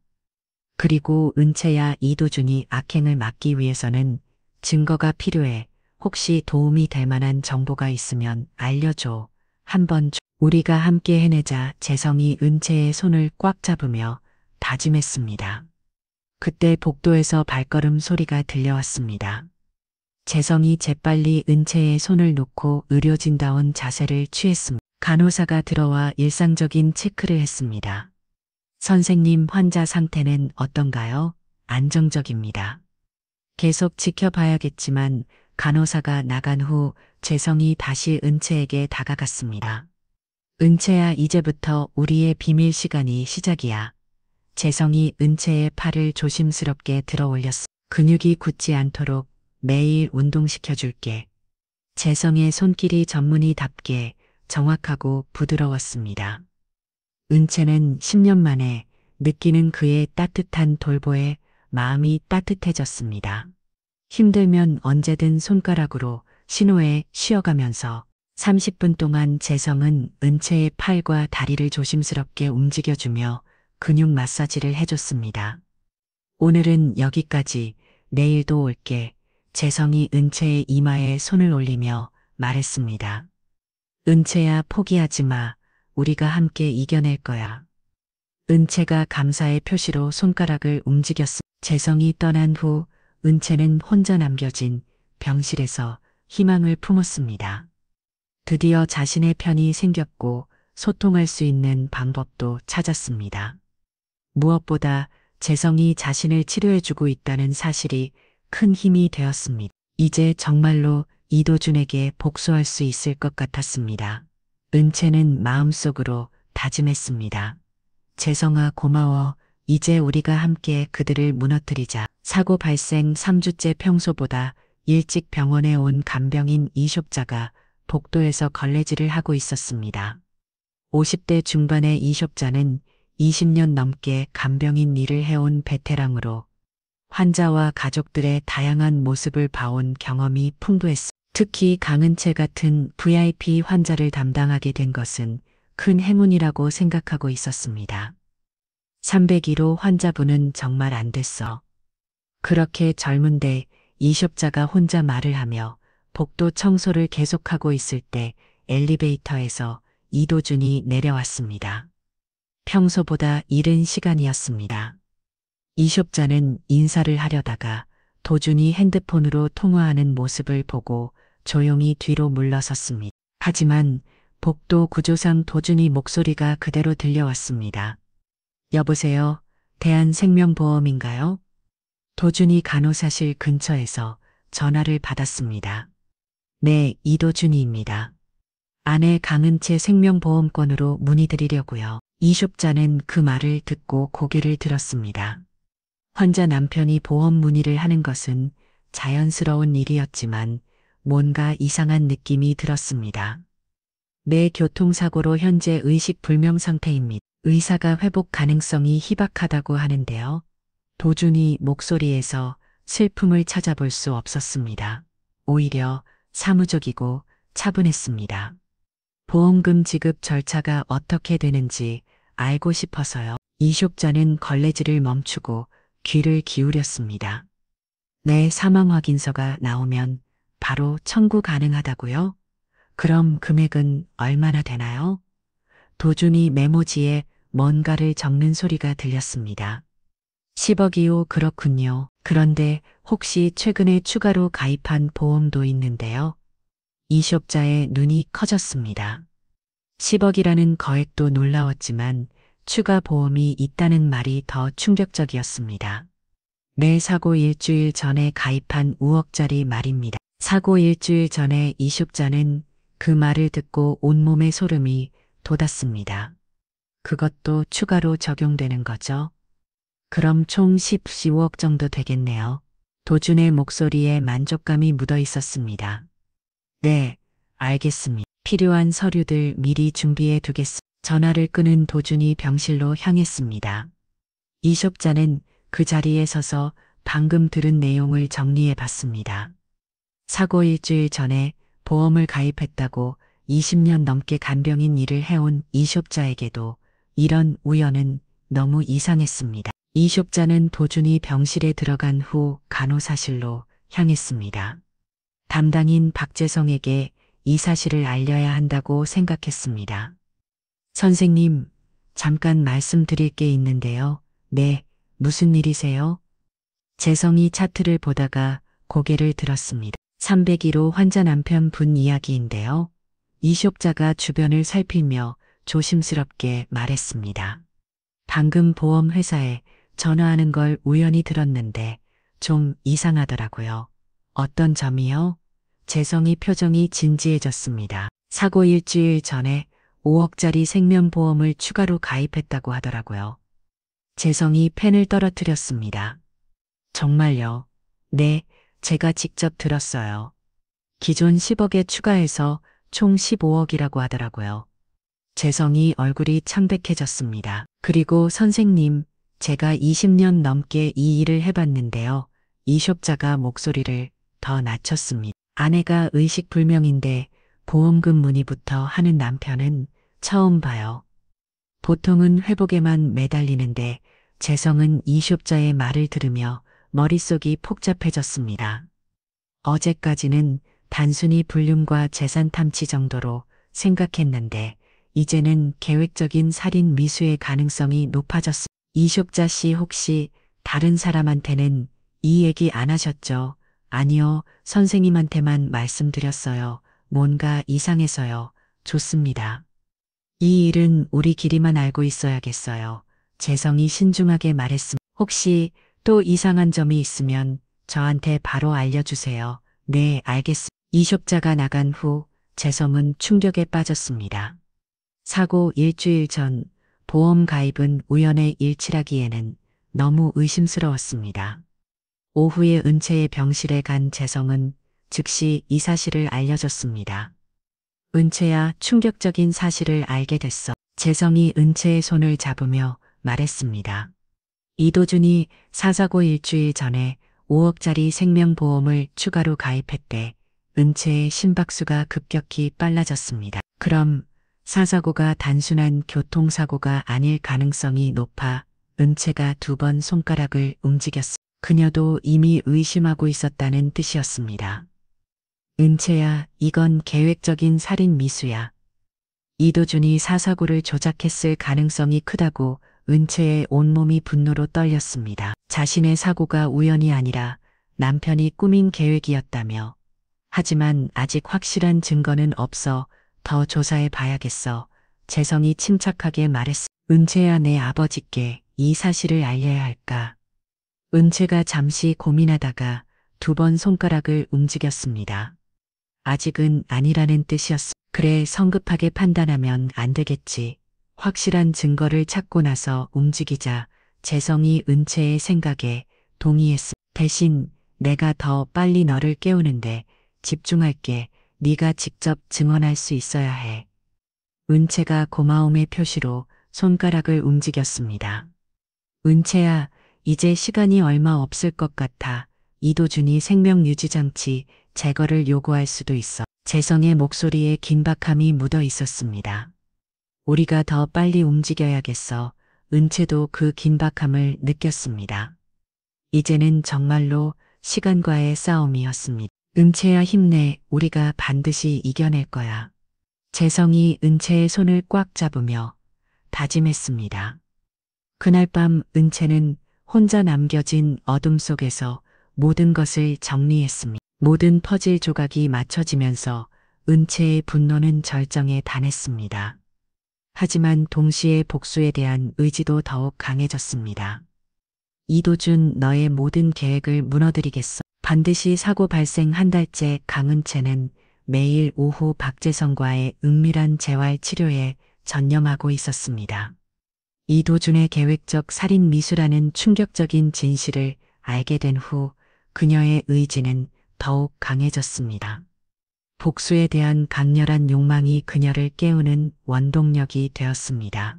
그리고 은채야, 이도준이 악행을 막기 위해서는 증거가 필요해. 혹시 도움이 될 만한 정보가 있으면 알려줘. 한번 우리가 함께 해내자. 재성이 은채의 손을 꽉 잡으며 다짐했습니다. 그때 복도에서 발걸음 소리가 들려왔습니다. 재성이 재빨리 은채의 손을 놓고 의료진다운 자세를 취했습니다. 간호사가 들어와 일상적인 체크를 했습니다. 선생님, 환자 상태는 어떤가요? 안정적입니다. 계속 지켜봐야겠지만. 간호사가 나간 후 재성이 다시 은채에게 다가갔습니다. 은채야, 이제부터 우리의 비밀 시간이 시작이야. 재성이 은채의 팔을 조심스럽게 들어 올렸어. 근육이 굳지 않도록 매일 운동시켜줄게. 재성의 손길이 전문의답게 정확하고 부드러웠습니다. 은채는 10년 만에 느끼는 그의 따뜻한 돌보에 마음이 따뜻해졌습니다. 힘들면 언제든 손가락으로 신호에 쉬어가면서 30분 동안 재성은 은채의 팔과 다리를 조심스럽게 움직여주며 근육 마사지를 해줬습니다. 오늘은 여기까지. 내일도 올게. 재성이 은채의 이마에 손을 올리며 말했습니다. 은채야, 포기하지 마. 우리가 함께 이겨낼 거야. 은채가 감사의 표시로 손가락을 움직였습니다. 재성이 떠난 후 은채는 혼자 남겨진 병실에서 희망을 품었습니다. 드디어 자신의 편이 생겼고 소통할 수 있는 방법도 찾았습니다. 무엇보다 재성이 자신을 치료해주고 있다는 사실이 큰 힘이 되었습니다. 이제 정말로 이도준에게 복수할 수 있을 것 같았습니다. 은채는 마음속으로 다짐했습니다. 재성아, 고마워. 이제 우리가 함께 그들을 무너뜨리자. 사고 발생 3주째. 평소보다 일찍 병원에 온 간병인 이숍자가 복도에서 걸레질을 하고 있었습니다. 50대 중반의 이숍자는 20년 넘게 간병인 일을 해온 베테랑으로 환자와 가족들의 다양한 모습을 봐온 경험이 풍부했습니다. 특히 강은채 같은 VIP 환자를 담당하게 된 것은 큰 행운이라고 생각하고 있었습니다. 301호 환자분은 정말 안 됐어. 그렇게 젊은데 이숍자가 혼자 말을 하며 복도 청소를 계속하고 있을 때 엘리베이터에서 이도준이 내려왔습니다. 평소보다 이른 시간이었습니다. 이숍자는 인사를 하려다가 도준이 핸드폰으로 통화하는 모습을 보고 조용히 뒤로 물러섰습니다. 하지만 복도 구조상 도준이 목소리가 그대로 들려왔습니다. 여보세요? 대한생명보험인가요? 도준이 간호사실 근처에서 전화를 받았습니다. 네, 이도준이입니다. 아내 강은채 생명보험권으로 문의드리려고요. 이숍자는 그 말을 듣고 고개를 들었습니다. 환자 남편이 보험 문의를 하는 것은 자연스러운 일이었지만 뭔가 이상한 느낌이 들었습니다. 내 교통사고로 현재 의식불명 상태입니다. 의사가 회복 가능성이 희박하다고 하는데요. 도준이 목소리에서 슬픔을 찾아볼 수 없었습니다. 오히려 사무적이고 차분했습니다. 보험금 지급 절차가 어떻게 되는지 알고 싶어서요. 이숍자는 걸레질을 멈추고 귀를 기울였습니다. 내 사망 확인서가 나오면 바로 청구 가능하다고요? 그럼 금액은 얼마나 되나요? 도준이 메모지에 뭔가를 적는 소리가 들렸습니다. 10억이요. 그렇군요. 그런데 혹시 최근에 추가로 가입한 보험도 있는데요. 이숍자의 눈이 커졌습니다. 10억이라는 거액도 놀라웠지만 추가 보험이 있다는 말이 더 충격적이었습니다. 내 사고 일주일 전에 가입한 5억짜리 말입니다. 사고 일주일 전에 이숍자는 그 말을 듣고 온몸에 소름이 돋았습니다. 그것도 추가로 적용되는 거죠? 그럼 총 15억 정도 되겠네요. 도준의 목소리에 만족감이 묻어 있었습니다. 네, 알겠습니다. 필요한 서류들 미리 준비해 두겠습니다. 전화를 끊은 도준이 병실로 향했습니다. 이숍자는 그 자리에 서서 방금 들은 내용을 정리해 봤습니다. 사고 일주일 전에 보험을 가입했다고 20년 넘게 간병인 일을 해온 이숍자에게도 이런 우연은 너무 이상했습니다. 이숍자는 도준이 병실에 들어간 후 간호사실로 향했습니다. 담당인 박재성에게 이 사실을 알려야 한다고 생각했습니다. 선생님, 잠깐 말씀드릴 게 있는데요. 네, 무슨 일이세요? 재성이 차트를 보다가 고개를 들었습니다. 301호 환자 남편 분 이야기인데요. 이숍자가 주변을 살피며 조심스럽게 말했습니다. 방금 보험회사에 전화하는 걸 우연히 들었는데 좀 이상하더라고요. 어떤 점이요? 재성이 표정이 진지해졌습니다. 사고 일주일 전에 5억짜리 생명보험을 추가로 가입했다고 하더라고요. 재성이 펜을 떨어뜨렸습니다. 정말요? 네, 제가 직접 들었어요. 기존 10억에 추가해서 총 15억이라고 하더라고요. 재성이 얼굴이 창백해졌습니다. 그리고 선생님, 제가 20년 넘게 이 일을 해봤는데요. 이숍자가 목소리를 더 낮췄습니다. 아내가 의식불명인데 보험금 문의부터 하는 남편은 처음 봐요. 보통은 회복에만 매달리는데 재성은 이숍자의 말을 들으며 머릿속이 복잡해졌습니다. 어제까지는 단순히 불륜과 재산 탐취 정도로 생각했는데 이제는 계획적인 살인 미수의 가능성이 높아졌습니다. 이숍자 씨 혹시 다른 사람한테는 이 얘기 안 하셨죠? 아니요, 선생님한테만 말씀드렸어요. 뭔가 이상해서요. 좋습니다. 이 일은 우리끼리만 알고 있어야겠어요. 재성이 신중하게 말했습니다. 혹시 또 이상한 점이 있으면 저한테 바로 알려주세요. 네, 알겠습니다. 이숍자가 나간 후 재성은 충격에 빠졌습니다. 사고 일주일 전 보험 가입은 우연의 일치라기에는 너무 의심스러웠습니다. 오후에 은채의 병실에 간 재성은 즉시 이 사실을 알려줬습니다. 은채야, 충격적인 사실을 알게 됐어. 재성이 은채의 손을 잡으며 말했습니다. 이도준이 사사고 일주일 전에 5억짜리 생명보험을 추가로 가입했대. 은채의 심박수가 급격히 빨라졌습니다. 그럼 사사고가 단순한 교통사고가 아닐 가능성이 높아 은채가 2번 손가락을 움직였습니다. 그녀도 이미 의심하고 있었다는 뜻이었습니다. 은채야, 이건 계획적인 살인 미수야. 이도준이 사사구를 조작했을 가능성이 크다고 은채의 온몸이 분노로 떨렸습니다. 자신의 사고가 우연이 아니라 남편이 꾸민 계획이었다며. 하지만 아직 확실한 증거는 없어 더 조사해 봐야겠어. 재성이 침착하게 말했습니다. 은채야, 내 아버지께 이 사실을 알려야 할까? 은채가 잠시 고민하다가 2번 손가락을 움직였습니다. 아직은 아니라는 뜻이었어. 그래, 성급하게 판단하면 안 되겠지. 확실한 증거를 찾고 나서 움직이자. 재성이 은채의 생각에 동의했습니다. 대신 내가 더 빨리 너를 깨우는데 집중할게. 네가 직접 증언할 수 있어야 해. 은채가 고마움의 표시로 손가락을 움직였습니다. 은채야, 이제 시간이 얼마 없을 것 같아. 이도준이 생명유지장치 제거를 요구할 수도 있어. 재성의 목소리에 긴박함이 묻어 있었습니다. 우리가 더 빨리 움직여야겠어. 은채도 그 긴박함을 느꼈습니다. 이제는 정말로 시간과의 싸움이었습니다. 은채야, 힘내. 우리가 반드시 이겨낼 거야. 재성이 은채의 손을 꽉 잡으며 다짐했습니다. 그날 밤 은채는 혼자 남겨진 어둠 속에서 모든 것을 정리했습니다. 모든 퍼즐 조각이 맞춰지면서 은채의 분노는 절정에 달했습니다. 하지만 동시에 복수에 대한 의지도 더욱 강해졌습니다. 이도준, 너의 모든 계획을 무너뜨리겠어. 반드시 사고 발생 한 달째 강은채는 매일 오후 박재성과의 은밀한 재활 치료에 전념하고 있었습니다. 이도준의 계획적 살인 미수라는 충격적인 진실을 알게 된 후 그녀의 의지는 더욱 강해졌습니다. 복수에 대한 강렬한 욕망이 그녀를 깨우는 원동력이 되었습니다.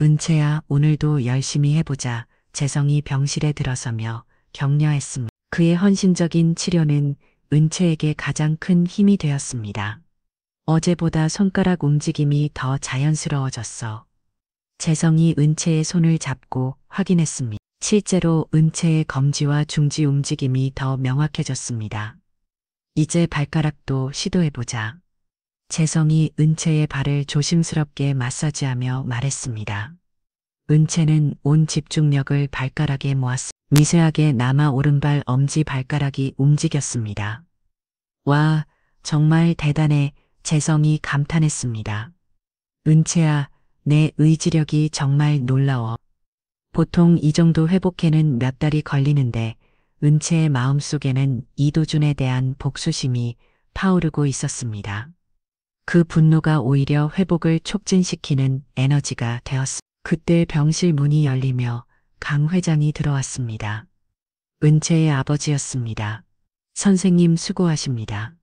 은채야, 오늘도 열심히 해보자. 재성이 병실에 들어서며 격려했습니다. 그의 헌신적인 치료는 은채에게 가장 큰 힘이 되었습니다. 어제보다 손가락 움직임이 더 자연스러워졌어. 재성이 은채의 손을 잡고 확인했습니다. 실제로 은채의 검지와 중지 움직임이 더 명확해졌습니다. 이제 발가락도 시도해보자. 재성이 은채의 발을 조심스럽게 마사지하며 말했습니다. 은채는 온 집중력을 발가락에 모았습니다. 미세하게 남아 오른발 엄지 발가락이 움직였습니다. 와, 정말 대단해. 재성이 감탄했습니다. 은채야, 내 의지력이 정말 놀라워. 보통 이 정도 회복에는 몇 달이 걸리는데 은채의 마음속에는 이도준에 대한 복수심이 타오르고 있었습니다. 그 분노가 오히려 회복을 촉진시키는 에너지가 되었습니다. 그때 병실 문이 열리며 강 회장이 들어왔습니다. 은채의 아버지였습니다. 선생님 수고하십니다.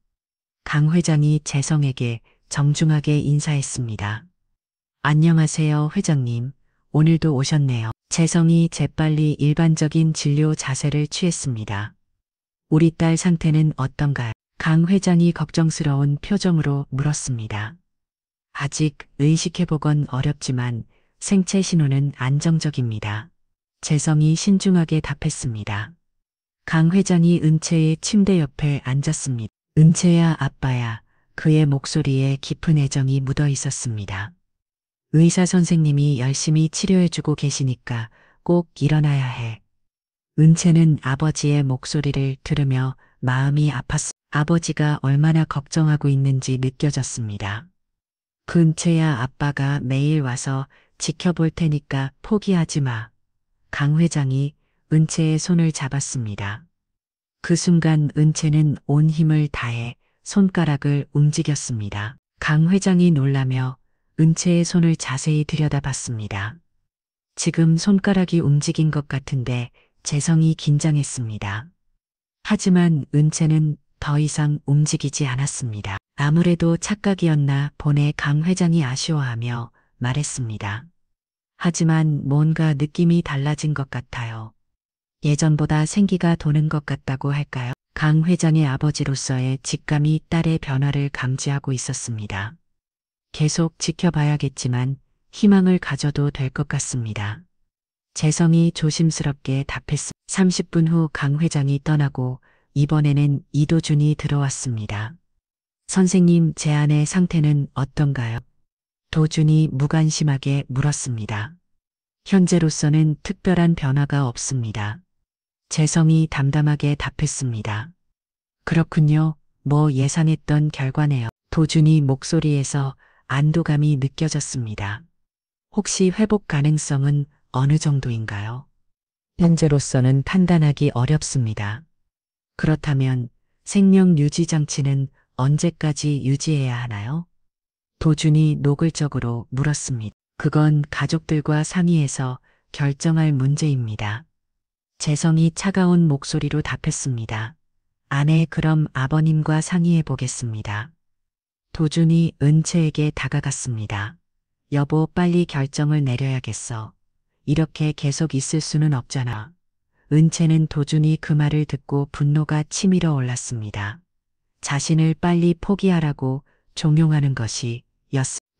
강 회장이 재성에게 정중하게 인사했습니다. 안녕하세요, 회장님. 오늘도 오셨네요. 재성이 재빨리 일반적인 진료 자세를 취했습니다. 우리 딸 상태는 어떤가요? 강 회장이 걱정스러운 표정으로 물었습니다. 아직 의식해보건 어렵지만 생체 신호는 안정적입니다. 재성이 신중하게 답했습니다. 강 회장이 은채의 침대 옆에 앉았습니다. 은채야, 아빠야. 그의 목소리에 깊은 애정이 묻어 있었습니다. 의사 선생님이 열심히 치료해주고 계시니까 꼭 일어나야 해. 은채는 아버지의 목소리를 들으며 마음이 아팠습니다. 아버지가 얼마나 걱정하고 있는지 느껴졌습니다. 은채야, 아빠가 매일 와서 지켜볼 테니까 포기하지 마. 강 회장이 은채의 손을 잡았습니다. 그 순간 은채는 온 힘을 다해 손가락을 움직였습니다. 강 회장이 놀라며 은채의 손을 자세히 들여다봤습니다. 지금 손가락이 움직인 것 같은데 재성이 긴장했습니다. 하지만 은채는 더 이상 움직이지 않았습니다. 아무래도 착각이었나 보네. 강 회장이 아쉬워하며 말했습니다. 하지만 뭔가 느낌이 달라진 것 같아요. 예전보다 생기가 도는 것 같다고 할까요? 강 회장의 아버지로서의 직감이 딸의 변화를 감지하고 있었습니다. 계속 지켜봐야겠지만 희망을 가져도 될 것 같습니다. 재성이 조심스럽게 답했습니다. 30분 후 강 회장이 떠나고 이번에는 이도준이 들어왔습니다. 선생님, 제 아내 상태는 어떤가요? 도준이 무관심하게 물었습니다. 현재로서는 특별한 변화가 없습니다. 재성이 담담하게 답했습니다. 그렇군요. 뭐 예상했던 결과네요. 도준이 목소리에서 안도감이 느껴졌습니다. 혹시 회복 가능성은 어느 정도인가요? 현재로서는 판단하기 어렵습니다. 그렇다면 생명 유지 장치는 언제까지 유지해야 하나요? 도준이 노골적으로 물었습니다. 그건 가족들과 상의해서 결정할 문제입니다. 재성이 차가운 목소리로 답했습니다. 아내, 그럼 아버님과 상의해 보겠습니다. 도준이 은채에게 다가갔습니다. 여보, 빨리 결정을 내려야겠어. 이렇게 계속 있을 수는 없잖아. 은채는 도준이 그 말을 듣고 분노가 치밀어 올랐습니다. 자신을 빨리 포기하라고 종용하는 것이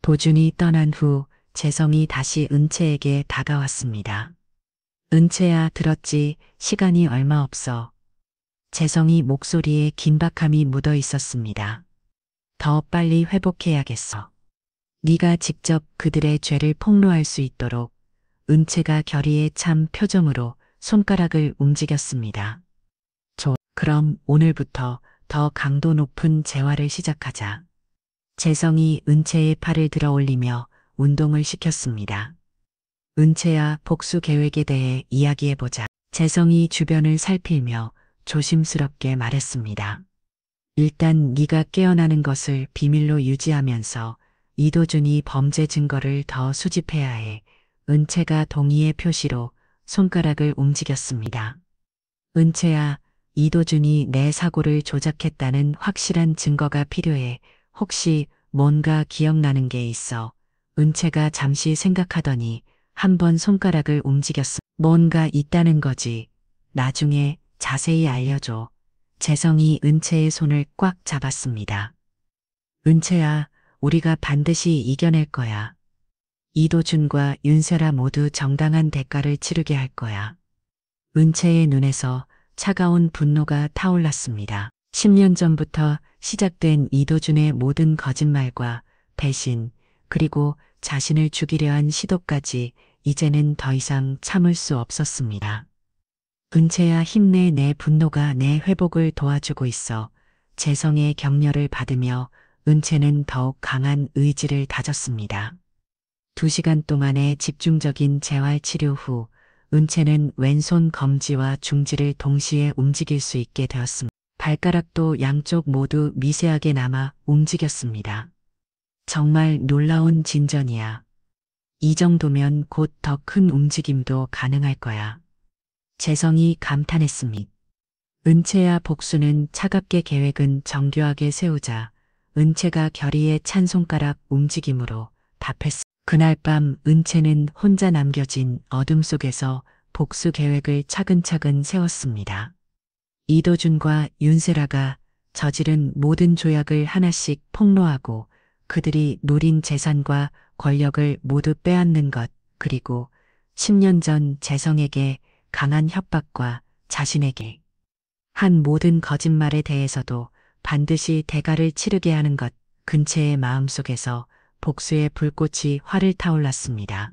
도준이 떠난 후 재성이 다시 은채에게 다가왔습니다. 은채야, 들었지? 시간이 얼마 없어. 재성이 목소리에 긴박함이 묻어 있었습니다. 더 빨리 회복해야겠어. 네가 직접 그들의 죄를 폭로할 수 있도록. 은채가 결의에 찬 표정으로 손가락을 움직였습니다. 그럼 오늘부터 더 강도 높은 재활을 시작하자. 재성이 은채의 팔을 들어 올리며 운동을 시켰습니다. 은채야, 복수 계획에 대해 이야기해보자. 재성이 주변을 살필며 조심스럽게 말했습니다. 일단 네가 깨어나는 것을 비밀로 유지하면서 이도준이 범죄 증거를 더 수집해야 해. 은채가 동의의 표시로 손가락을 움직였습니다. 은채야, 이도준이 내 사고를 조작했다는 확실한 증거가 필요해. 혹시 뭔가 기억나는 게 있어? 은채가 잠시 생각하더니 한 번 손가락을 움직였어. 뭔가 있다는 거지. 나중에 자세히 알려줘. 재성이 은채의 손을 꽉 잡았습니다. 은채야, 우리가 반드시 이겨낼 거야. 이도준과 윤세라 모두 정당한 대가를 치르게 할 거야. 은채의 눈에서 차가운 분노가 타올랐습니다. 10년 전부터 시작된 이도준의 모든 거짓말과 배신, 그리고 자신을 죽이려 한 시도까지 이제는 더 이상 참을 수 없었습니다. 은채야, 힘내. 내 분노가 내 회복을 도와주고 있어. 재성의 격려를 받으며 은채는 더욱 강한 의지를 다졌습니다. 2시간 동안의 집중적인 재활치료 후 은채는 왼손 검지와 중지를 동시에 움직일 수 있게 되었습니다. 발가락도 양쪽 모두 미세하게 남아 움직였습니다. 정말 놀라운 진전이야. 이 정도면 곧 더 큰 움직임도 가능할 거야. 재성이 감탄했습니다. 은채야, 복수는 차갑게, 계획은 정교하게 세우자. 은채가 결의에 찬 손가락 움직임으로 답했습니다. 그날 밤 은채는 혼자 남겨진 어둠 속에서 복수 계획을 차근차근 세웠습니다. 이도준과 윤세라가 저지른 모든 조약을 하나씩 폭로하고 그들이 노린 재산과 권력을 모두 빼앗는 것, 그리고 10년 전 재성에게 강한 협박과 자신에게 한 모든 거짓말에 대해서도 반드시 대가를 치르게 하는 것, 근채의 마음속에서 복수의 불꽃이 활을 타올랐습니다.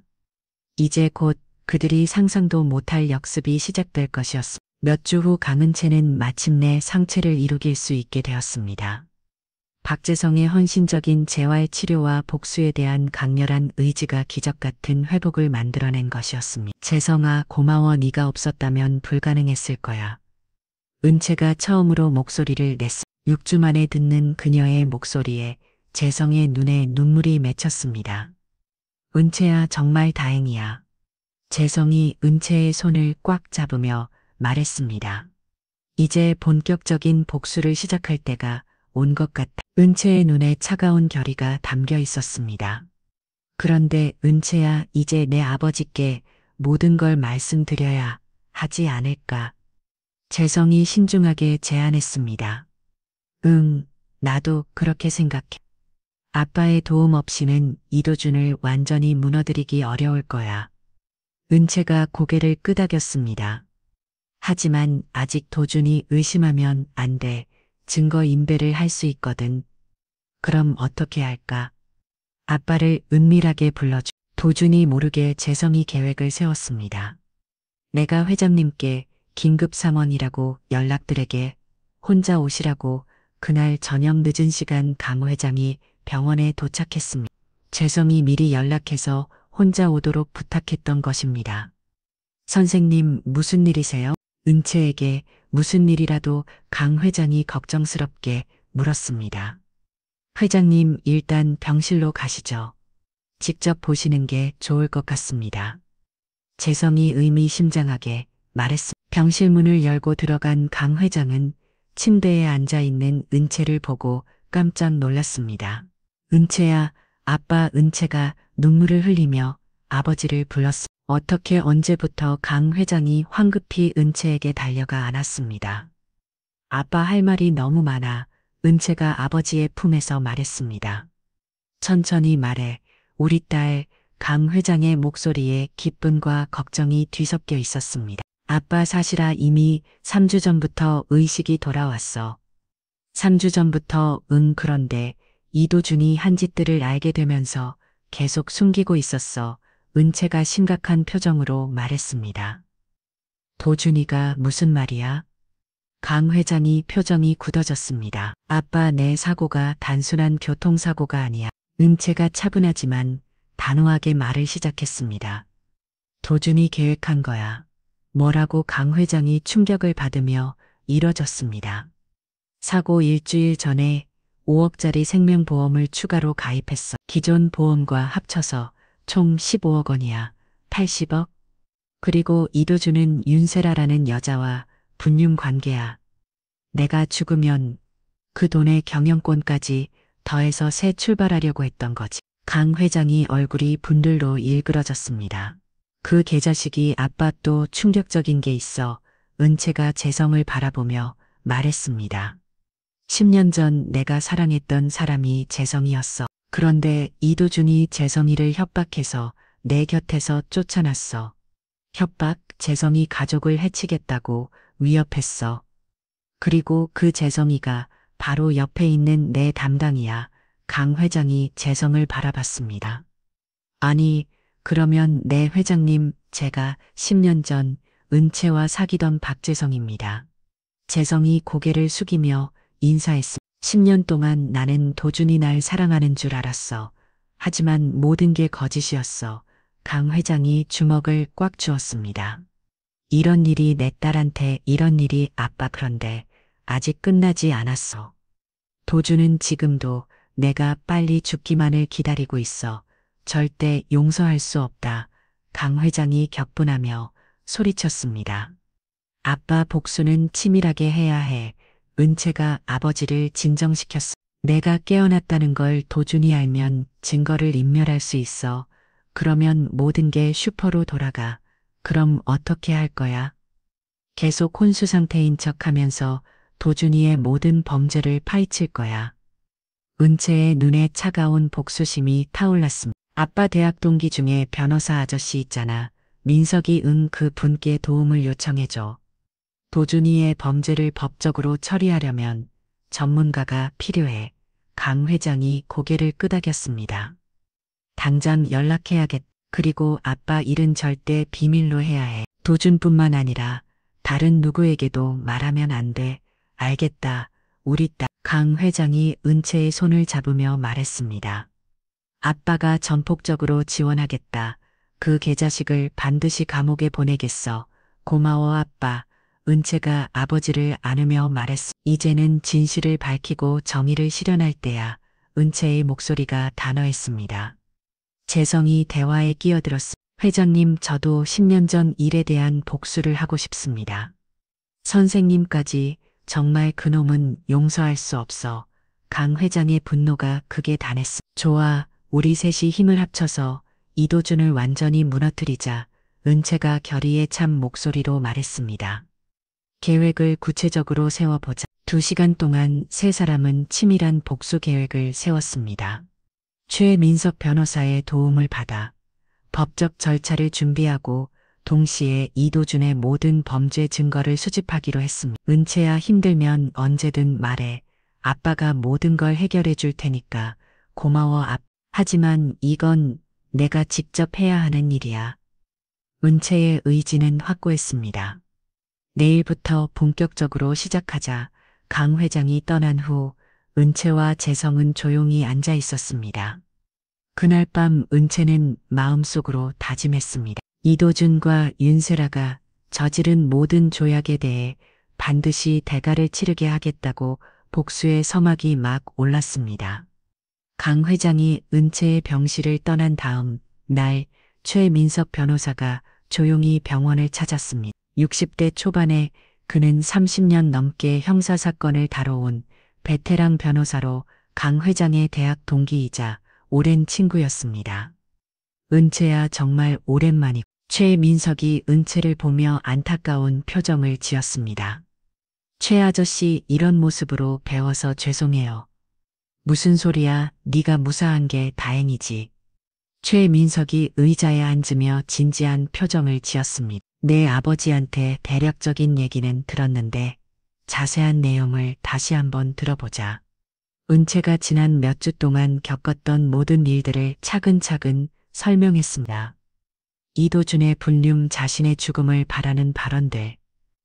이제 곧 그들이 상상도 못할 역습이 시작될 것이었습니다. 몇 주 후 강은채는 마침내 상체를 일으킬 수 있게 되었습니다. 박재성의 헌신적인 재활 치료와 복수에 대한 강렬한 의지가 기적 같은 회복을 만들어낸 것이었습니다. 재성아, 고마워. 네가 없었다면 불가능했을 거야. 은채가 처음으로 목소리를 냈습니다. 6주 만에 듣는 그녀의 목소리에 재성의 눈에 눈물이 맺혔습니다. 은채야, 정말 다행이야. 재성이 은채의 손을 꽉 잡으며 말했습니다. 이제 본격적인 복수를 시작할 때가 온 것 같아. 은채의 눈에 차가운 결의가 담겨 있었습니다. 그런데 은채야, 이제 내 아버지께 모든 걸 말씀드려야 하지 않을까? 재성이 신중하게 제안했습니다. 응, 나도 그렇게 생각해. 아빠의 도움 없이는 이도준을 완전히 무너뜨리기 어려울 거야. 은채가 고개를 끄덕였습니다. 하지만 아직 도준이 의심하면 안 돼. 증거 인멸을 할 수 있거든. 그럼 어떻게 할까? 아빠를 은밀하게 불러주. 도준이 모르게 재성이 계획을 세웠습니다. 내가 회장님께 긴급 상황이라고 연락들에게 혼자 오시라고. 그날 저녁 늦은 시간 강 회장이 병원에 도착했습니다. 재성이 미리 연락해서 혼자 오도록 부탁했던 것입니다. 선생님, 무슨 일이세요? 은채에게 무슨 일이라도 강 회장이 걱정스럽게 물었습니다. 회장님, 일단 병실로 가시죠. 직접 보시는 게 좋을 것 같습니다. 재성이 의미심장하게 말했습니다. 병실 문을 열고 들어간 강 회장은 침대에 앉아 있는 은채를 보고 깜짝 놀랐습니다. 은채야, 아빠. 은채가 눈물을 흘리며 아버지를 불렀습니다. 어떻게 언제부터 강 회장이 황급히 은채에게 달려가 안았습니다. 아빠, 할 말이 너무 많아. 은채가 아버지의 품에서 말했습니다. 천천히 말해. 우리 딸. 강 회장의 목소리에 기쁨과 걱정이 뒤섞여 있었습니다. 아빠, 사실아 이미 3주 전부터 의식이 돌아왔어. 3주 전부터. 그런데 이도준이 한 짓들을 알게 되면서 계속 숨기고 있었어. 은채가 심각한 표정으로 말했습니다. 도준이가 무슨 말이야? 강 회장이 표정이 굳어졌습니다. 아빠, 내 사고가 단순한 교통사고가 아니야. 은채가 차분하지만 단호하게 말을 시작했습니다. 도준이 계획한 거야. 뭐라고? 강 회장이 충격을 받으며 이뤄졌습니다. 사고 일주일 전에 5억짜리 생명보험을 추가로 가입했어. 기존 보험과 합쳐서 총 15억 원이야. 80억? 그리고 이도준은 윤세라라는 여자와 분륜 관계야. 내가 죽으면 그 돈에 경영권까지 더해서 새 출발하려고 했던 거지. 강 회장이 얼굴이 분들로 일그러졌습니다. 그 개자식이. 아빠, 또 충격적인 게 있어. 은채가 재성을 바라보며 말했습니다. 10년 전 내가 사랑했던 사람이 재성이었어. 그런데 이도준이 재성이를 협박해서 내 곁에서 쫓아났어. 협박? 재성이 가족을 해치겠다고 위협했어. 그리고 그 재성이가 바로 옆에 있는 내 담당이야. 강 회장이 재성을 바라봤습니다. 아니, 그러면 내 회장님, 제가 10년 전 은채와 사귀던 박재성입니다. 재성이 고개를 숙이며 인사했습니다. 10년 동안 나는 도준이 날 사랑하는 줄 알았어. 하지만 모든 게 거짓이었어. 강 회장이 주먹을 꽉 쥐었습니다. 이런 일이 내 딸한테. 이런 일이. 아빠, 그런데 아직 끝나지 않았어. 도준은 지금도 내가 빨리 죽기만을 기다리고 있어. 절대 용서할 수 없다. 강 회장이 격분하며 소리쳤습니다. 아빠, 복수는 치밀하게 해야 해. 은채가 아버지를 진정시켰어. 내가 깨어났다는 걸 도준이 알면 증거를 인멸할 수 있어. 그러면 모든 게 슈퍼로 돌아가. 그럼 어떻게 할 거야? 계속 혼수 상태인 척하면서 도준이의 모든 범죄를 파헤칠 거야. 은채의 눈에 차가운 복수심이 타올랐습니다. 아빠, 대학 동기 중에 변호사 아저씨 있잖아. 민석이. 그 분께 도움을 요청해줘. 도준이의 범죄를 법적으로 처리하려면 전문가가 필요해. 강 회장이 고개를 끄덕였습니다. 당장 연락해야겠. 그리고 아빠, 일은 절대 비밀로 해야 해. 도준뿐만 아니라 다른 누구에게도 말하면 안 돼. 알겠다. 우리 딸. 강 회장이 은채의 손을 잡으며 말했습니다. 아빠가 전폭적으로 지원하겠다. 그 개자식을 반드시 감옥에 보내겠어. 고마워, 아빠. 은채가 아버지를 안으며 말했어. 이제는 진실을 밝히고 정의를 실현할 때야. 은채의 목소리가 단호했습니다. 재성이 대화에 끼어들었어. 회장님, 저도 10년 전 일에 대한 복수를 하고 싶습니다. 선생님까지. 정말 그놈은 용서할 수 없어. 강 회장의 분노가 극에 달했어. 좋아, 우리 셋이 힘을 합쳐서 이도준을 완전히 무너뜨리자. 은채가 결의에 찬 목소리로 말했습니다. 계획을 구체적으로 세워보자. 2시간 동안 세 사람은 치밀한 복수 계획을 세웠습니다. 최민석 변호사의 도움을 받아 법적 절차를 준비하고 동시에 이도준의 모든 범죄 증거를 수집하기로 했습니다. 은채야 힘들면 언제든 말해. 아빠가 모든 걸 해결해 줄 테니까. 고마워 하지만 이건 내가 직접 해야 하는 일이야. 은채의 의지는 확고했습니다. 내일부터 본격적으로 시작하자. 강 회장이 떠난 후 은채와 재성은 조용히 앉아 있었습니다. 그날 밤 은채는 마음속으로 다짐했습니다. 이도준과 윤세라가 저지른 모든 조약에 대해 반드시 대가를 치르게 하겠다고 복수의 서막이 막 올랐습니다. 강 회장이 은채의 병실을 떠난 다음 날 최민석 변호사가 조용히 병원을 찾았습니다. 60대 초반에 그는 30년 넘게 형사사건을 다뤄온 베테랑 변호사로 강 회장의 대학 동기이자 오랜 친구였습니다. 은채야 정말 오랜만이고. 최민석이 은채를 보며 안타까운 표정을 지었습니다. 최 아저씨 이런 모습으로 배워서 죄송해요. 무슨 소리야, 네가 무사한 게 다행이지. 최민석이 의자에 앉으며 진지한 표정을 지었습니다. 내 아버지한테 대략적인 얘기는 들었는데 자세한 내용을 다시 한번 들어보자. 은채가 지난 몇 주 동안 겪었던 모든 일들을 차근차근 설명했습니다. 이도준의 불륜, 자신의 죽음을 바라는 발언들,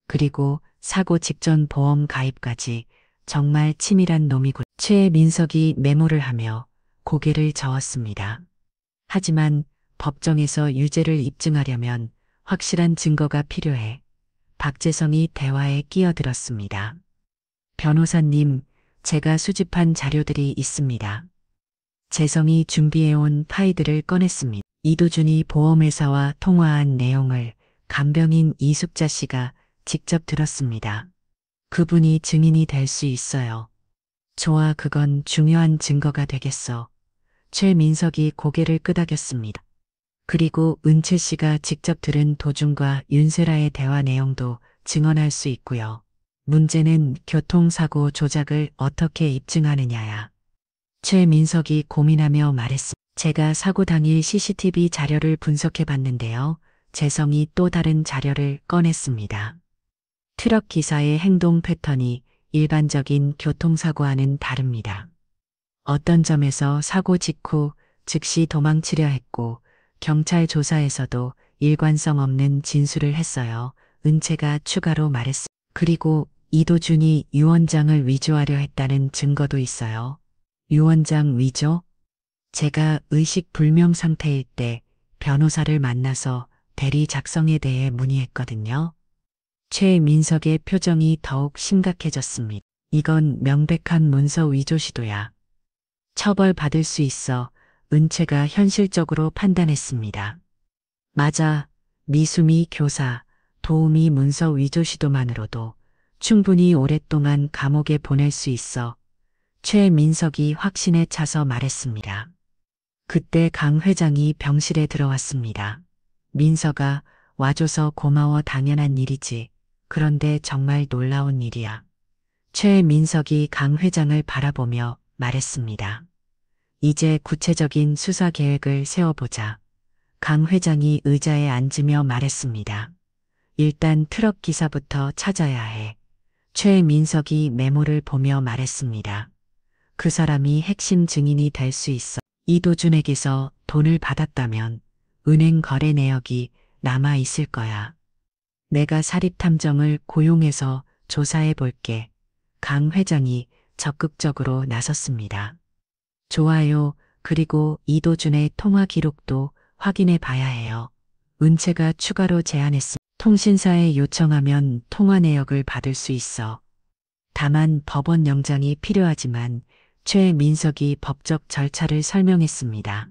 그리고 사고 직전 보험 가입까지 정말 치밀한 놈이군. 최민석이 메모를 하며 고개를 저었습니다. 하지만 법정에서 유죄를 입증하려면 확실한 증거가 필요해. 박재성이 대화에 끼어들었습니다. 변호사님, 제가 수집한 자료들이 있습니다. 재성이 준비해온 파일들을 꺼냈습니다. 이도준이 보험회사와 통화한 내용을 간병인 이숙자 씨가 직접 들었습니다. 그분이 증인이 될 수 있어요. 좋아, 그건 중요한 증거가 되겠어. 최민석이 고개를 끄덕였습니다. 그리고 은채 씨가 직접 들은 도준과 윤세라의 대화 내용도 증언할 수 있고요. 문제는 교통사고 조작을 어떻게 입증하느냐야. 최민석이 고민하며 말했습니다. 제가 사고 당일 CCTV 자료를 분석해 봤는데요. 재성이 또 다른 자료를 꺼냈습니다. 트럭 기사의 행동 패턴이 일반적인 교통사고와는 다릅니다. 어떤 점에서 사고 직후 즉시 도망치려 했고 경찰 조사에서도 일관성 없는 진술을 했어요. 은채가 추가로 말했습니다. 그리고 이도준이 유 원장을 위조하려 했다는 증거도 있어요. 유 원장 위조? 제가 의식 불명 상태일 때 변호사를 만나서 대리 작성에 대해 문의했거든요. 최민석의 표정이 더욱 심각해졌습니다. 이건 명백한 문서 위조 시도야. 처벌받을 수 있어. 은채가 현실적으로 판단했습니다. 맞아. 미수미 교사, 도우미 문서 위조 시도만으로도 충분히 오랫동안 감옥에 보낼 수 있어. 최민석이 확신에 차서 말했습니다. 그때 강 회장이 병실에 들어왔습니다. 민서가 와줘서 고마워. 당연한 일이지. 그런데 정말 놀라운 일이야. 최민석이 강 회장을 바라보며 말했습니다. 이제 구체적인 수사 계획을 세워보자. 강 회장이 의자에 앉으며 말했습니다. 일단 트럭 기사부터 찾아야 해. 최민석이 메모를 보며 말했습니다. 그 사람이 핵심 증인이 될 수 있어. 이도준에게서 돈을 받았다면 은행 거래 내역이 남아 있을 거야. 내가 사립탐정을 고용해서 조사해 볼게. 강 회장이 적극적으로 나섰습니다. 좋아요. 그리고 이도준의 통화 기록도 확인해 봐야 해요. 은채가 추가로 제안했습니다. 통신사에 요청하면 통화 내역을 받을 수 있어. 다만 법원 영장이 필요하지만 최민석이 법적 절차를 설명했습니다.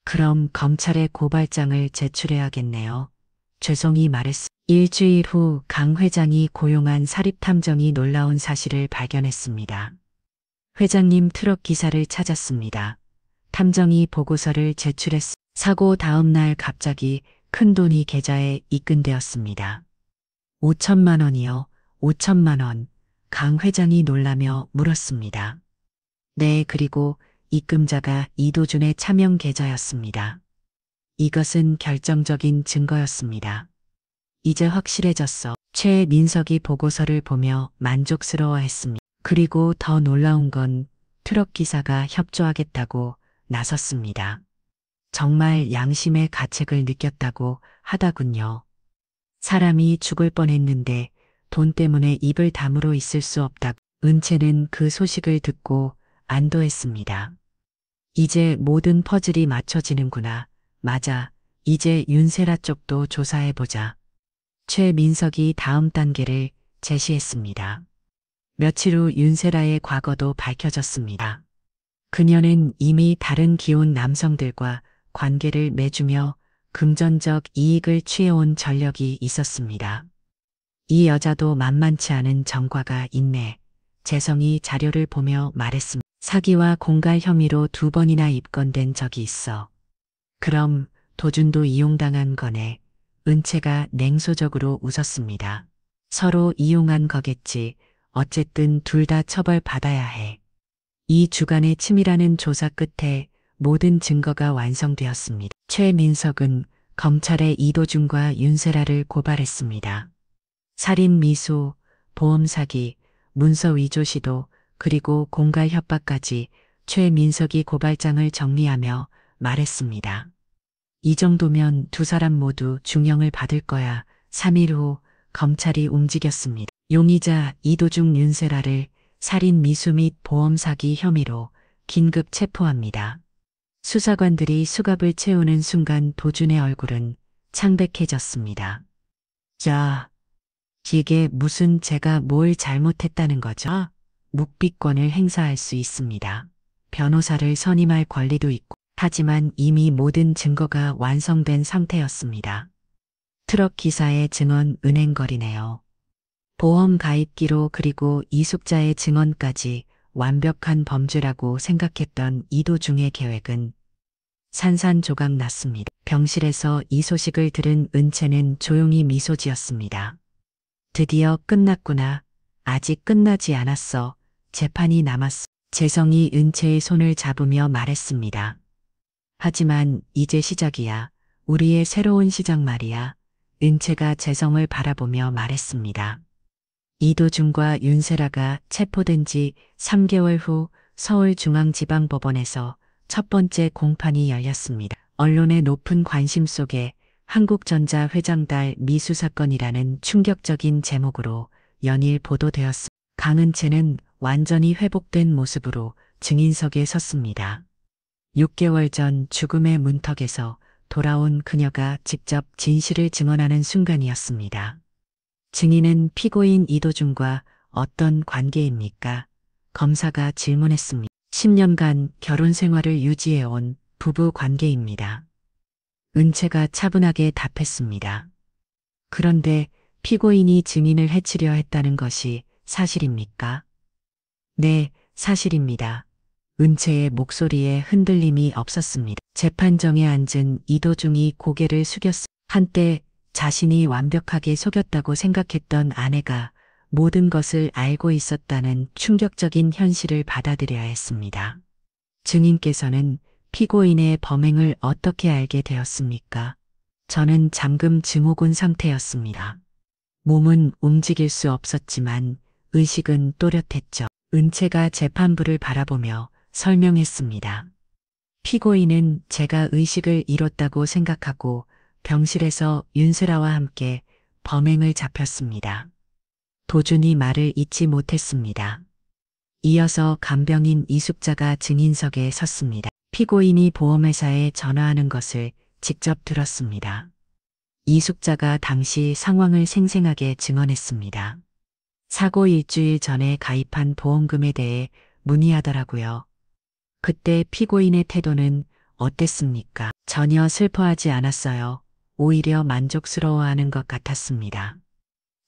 그럼 검찰에 고발장을 제출해야겠네요. 죄송히 말했습니다. 일주일 후 강 회장이 고용한 사립탐정이 놀라운 사실을 발견했습니다. 회장님 트럭 기사를 찾았습니다. 탐정이 보고서를 제출했습니다. 사고 다음 날 갑자기 큰돈이 계좌에 입금되었습니다. 5천만 원이요. 5천만 원. 강 회장이 놀라며 물었습니다. 네, 그리고 입금자가 이도준의 차명 계좌였습니다. 이것은 결정적인 증거였습니다. 이제 확실해졌어. 최민석이 보고서를 보며 만족스러워했습니다. 그리고 더 놀라운 건 트럭 기사가 협조하겠다고 나섰습니다. 정말 양심의 가책을 느꼈다고 하다군요. 사람이 죽을 뻔했는데 돈 때문에 입을 다물어 있을 수 없다고. 은채는 그 소식을 듣고 안도했습니다. 이제 모든 퍼즐이 맞춰지는구나. 맞아. 이제 윤세라 쪽도 조사해보자. 최민석이 다음 단계를 제시했습니다. 며칠 후 윤세라의 과거도 밝혀졌습니다. 그녀는 이미 다른 기혼 남성들과 관계를 맺으며 금전적 이익을 취해온 전력이 있었습니다. 이 여자도 만만치 않은 전과가 있네. 재성이 자료를 보며 말했습니다. 사기와 공갈 혐의로 2번이나 입건된 적이 있어. 그럼 도준도 이용당한 거네. 은채가 냉소적으로 웃었습니다. 서로 이용한 거겠지. 어쨌든 둘 다 처벌받아야 해. 이 주간의 치밀하는 조사 끝에 모든 증거가 완성되었습니다. 최민석은 검찰에 이도준과 윤세라를 고발했습니다. 살인 미수, 보험 사기, 문서 위조 시도, 그리고 공갈 협박까지 최민석이 고발장을 정리하며 말했습니다. 이 정도면 두 사람 모두 중형을 받을 거야. 3일 후 검찰이 움직였습니다. 용의자 이도중 윤세라를 살인 미수 및 보험 사기 혐의로 긴급 체포합니다. 수사관들이 수갑을 채우는 순간 도준의 얼굴은 창백해졌습니다. 자, 이게 무슨 제가 뭘 잘못했다는 거죠? 묵비권을 행사할 수 있습니다. 변호사를 선임할 권리도 있고, 하지만 이미 모든 증거가 완성된 상태였습니다. 트럭 기사의 증언 은행거리네요. 보험 가입 기록 그리고 이숙자의 증언까지 완벽한 범죄라고 생각했던 이도중의 계획은 산산조각 났습니다. 병실에서 이 소식을 들은 은채는 조용히 미소 지었습니다. 드디어 끝났구나. 아직 끝나지 않았어. 재판이 남았어. 재성이 은채의 손을 잡으며 말했습니다. 하지만 이제 시작이야. 우리의 새로운 시작 말이야. 은채가 재성을 바라보며 말했습니다. 이도준과 윤세라가 체포된 지 3개월 후 서울중앙지방법원에서 첫 번째 공판이 열렸습니다. 언론의 높은 관심 속에 한국전자 회장달 미수 사건이라는 충격적인 제목으로 연일 보도되었습니다. 강은채는 완전히 회복된 모습으로 증인석에 섰습니다. 6개월 전 죽음의 문턱에서 돌아온 그녀가 직접 진실을 증언하는 순간이었습니다. 증인은 피고인 이도준과 어떤 관계입니까? 검사가 질문했습니다. 10년간 결혼 생활을 유지해온 부부 관계입니다. 은채가 차분하게 답했습니다. 그런데 피고인이 증인을 해치려 했다는 것이 사실입니까? 네, 사실입니다. 은채의 목소리에 흔들림이 없었습니다. 재판정에 앉은 이도중이 고개를 숙였습니다. 한때 자신이 완벽하게 속였다고 생각했던 아내가 모든 것을 알고 있었다는 충격적인 현실을 받아들여야 했습니다. 증인께서는 피고인의 범행을 어떻게 알게 되었습니까? 저는 잠금 증후군 상태였습니다. 몸은 움직일 수 없었지만 의식은 또렷했죠. 은채가 재판부를 바라보며 설명했습니다. 피고인은 제가 의식을 잃었다고 생각하고 병실에서 윤세라와 함께 범행을 잡혔습니다. 도준이 말을 잊지 못했습니다. 이어서 간병인 이숙자가 증인석에 섰습니다. 피고인이 보험회사에 전화하는 것을 직접 들었습니다. 이숙자가 당시 상황을 생생하게 증언했습니다. 사고 일주일 전에 가입한 보험금에 대해 문의하더라고요. 그때 피고인의 태도는 어땠습니까? 전혀 슬퍼하지 않았어요. 오히려 만족스러워하는 것 같았습니다.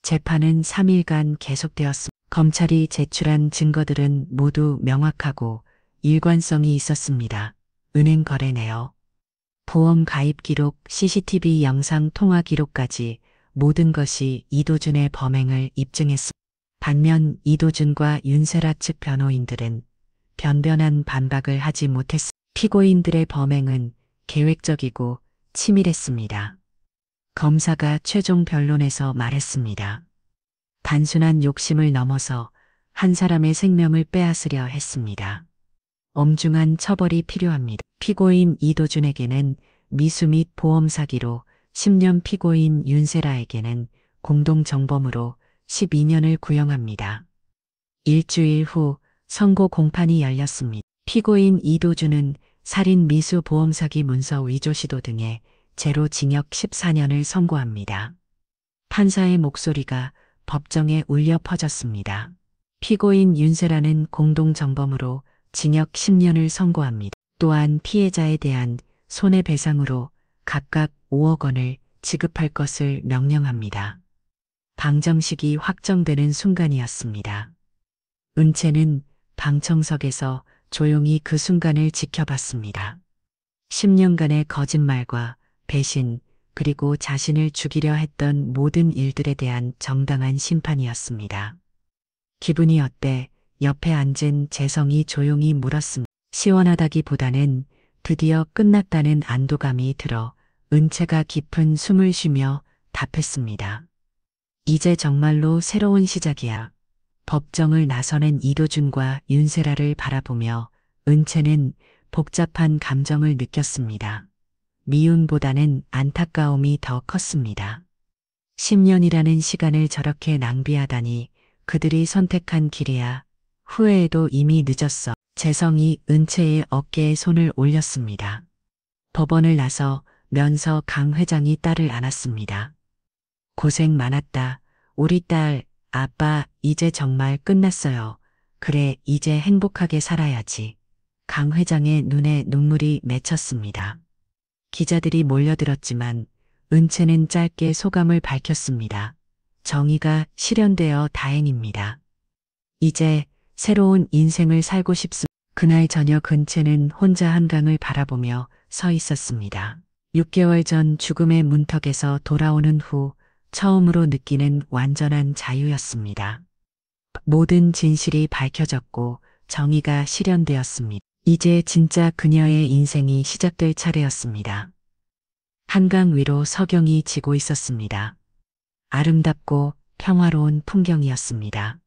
재판은 3일간 계속되었습니다. 검찰이 제출한 증거들은 모두 명확하고 일관성이 있었습니다. 은행 거래네요. 보험 가입 기록, CCTV 영상 통화 기록까지 모든 것이 이도준의 범행을 입증했습니다. 반면 이도준과 윤세라 측 변호인들은 변변한 반박을 하지 못했습니다. 피고인들의 범행은 계획적이고 치밀했습니다. 검사가 최종 변론에서 말했습니다. 단순한 욕심을 넘어서 한 사람의 생명을 빼앗으려 했습니다. 엄중한 처벌이 필요합니다. 피고인 이도준에게는 미수 및 보험 사기로 10년, 피고인 윤세라에게는 공동정범으로 12년을 구형합니다. 일주일 후 선고 공판이 열렸습니다. 피고인 이도준은 살인, 미수, 보험 사기, 문서 위조 시도 등의 죄로 징역 14년을 선고합니다. 판사의 목소리가 법정에 울려 퍼졌습니다. 피고인 윤세라는 공동정범으로 징역 10년을 선고합니다. 또한 피해자에 대한 손해배상으로 각각 5억 원을 지급할 것을 명령합니다. 방정식이 확정되는 순간이었습니다. 은채는 방청석에서 조용히 그 순간을 지켜봤습니다. 10년간의 거짓말과 배신, 그리고 자신을 죽이려 했던 모든 일들에 대한 정당한 심판이었습니다. 기분이 어때? 옆에 앉은 재성이 조용히 물었습니다. 시원하다기보다는 드디어 끝났다는 안도감이 들어 은채가 깊은 숨을 쉬며 답했습니다. 이제 정말로 새로운 시작이야. 법정을 나서는 이도준과 윤세라를 바라보며 은채는 복잡한 감정을 느꼈습니다. 미움보다는 안타까움이 더 컸습니다. 10년이라는 시간을 저렇게 낭비하다니, 그들이 선택한 길이야. 후회해도 이미 늦었어. 재성이 은채의 어깨에 손을 올렸습니다. 법원을 나서 면서 강 회장이 딸을 안았습니다. 고생 많았다. 우리 딸, 아빠, 이제 정말 끝났어요. 그래, 이제 행복하게 살아야지. 강 회장의 눈에 눈물이 맺혔습니다. 기자들이 몰려들었지만 은채는 짧게 소감을 밝혔습니다. 정의가 실현되어 다행입니다. 이제 새로운 인생을 살고 싶습니다. 그날 저녁 은채는 혼자 한강을 바라보며 서 있었습니다. 6개월 전 죽음의 문턱에서 돌아오는 후 처음으로 느끼는 완전한 자유였습니다. 모든 진실이 밝혀졌고 정의가 실현되었습니다. 이제 진짜 그녀의 인생이 시작될 차례였습니다. 한강 위로 석영이 지고 있었습니다. 아름답고 평화로운 풍경이었습니다.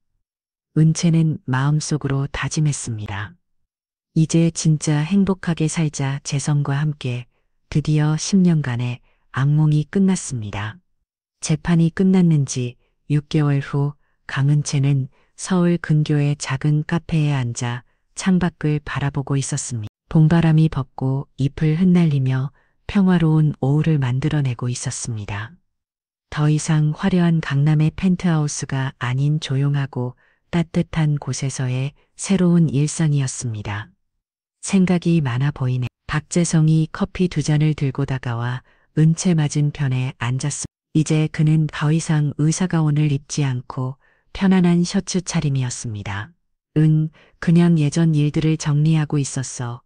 은채는 마음속으로 다짐했습니다. 이제 진짜 행복하게 살자. 재성과 함께 드디어 10년간의 악몽이 끝났습니다. 재판이 끝났는지 6개월 후 강은채는 서울 근교의 작은 카페에 앉아 창밖을 바라보고 있었습니다. 봄바람이 벗고 잎을 흩날리며 평화로운 오후를 만들어내고 있었습니다. 더 이상 화려한 강남의 펜트하우스가 아닌 조용하고 따뜻한 곳에서의 새로운 일상이었습니다. 생각이 많아 보이네. 박재성이 커피 2잔을 들고 다가와 은채 맞은편에 앉았습니다. 이제 그는 더 이상 의사가운을 입지 않고 편안한 셔츠 차림이었습니다. 그냥 예전 일들을 정리하고 있었어.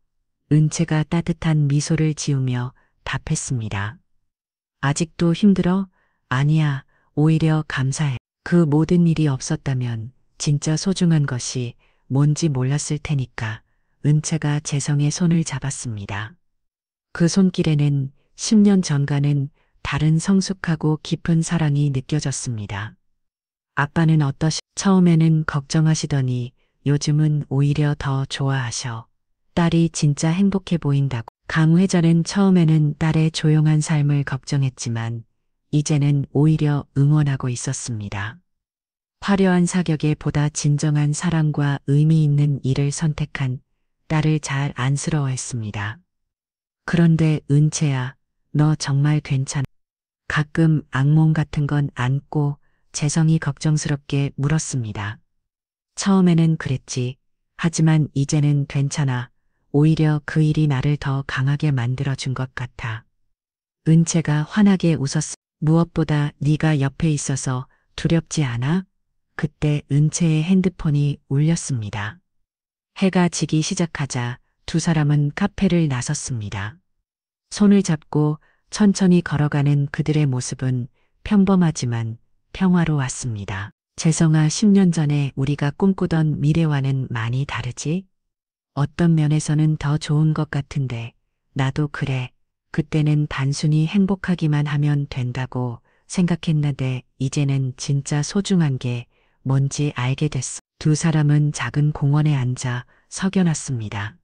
은채가 따뜻한 미소를 지으며 답했습니다. 아직도 힘들어? 아니야, 오히려 감사해. 그 모든 일이 없었다면 진짜 소중한 것이 뭔지 몰랐을 테니까. 은채가 재성의 손을 잡았습니다. 그 손길에는 10년 전과는 다른 성숙하고 깊은 사랑이 느껴졌습니다. 아빠는 처음에는 걱정하시더니 요즘은 오히려 더 좋아하셔. 딸이 진짜 행복해 보인다고. 강 회장은 처음에는 딸의 조용한 삶을 걱정했지만 이제는 오히려 응원하고 있었습니다. 화려한 사격에 보다 진정한 사랑과 의미 있는 일을 선택한 딸을 잘 안쓰러워했습니다. 그런데 은채야, 너 정말 괜찮아? 가끔 악몽 같은 건 안 꿔? 재성이 걱정스럽게 물었습니다. 처음에는 그랬지. 하지만 이제는 괜찮아. 오히려 그 일이 나를 더 강하게 만들어준 것 같아. 은채가 환하게 웃었어. 무엇보다 네가 옆에 있어서 두렵지 않아? 그때 은채의 핸드폰이 울렸습니다. 해가 지기 시작하자 두 사람은 카페를 나섰습니다. 손을 잡고 천천히 걸어가는 그들의 모습은 평범하지만 평화로웠습니다. 재성아, 10년 전에 우리가 꿈꾸던 미래와는 많이 다르지? 어떤 면에서는 더 좋은 것 같은데, 나도 그래. 그때는 단순히 행복하기만 하면 된다고 생각했는데 이제는 진짜 소중한 게 뭔지 알게 됐어. 두 사람은 작은 공원에 앉아 석여놨습니다.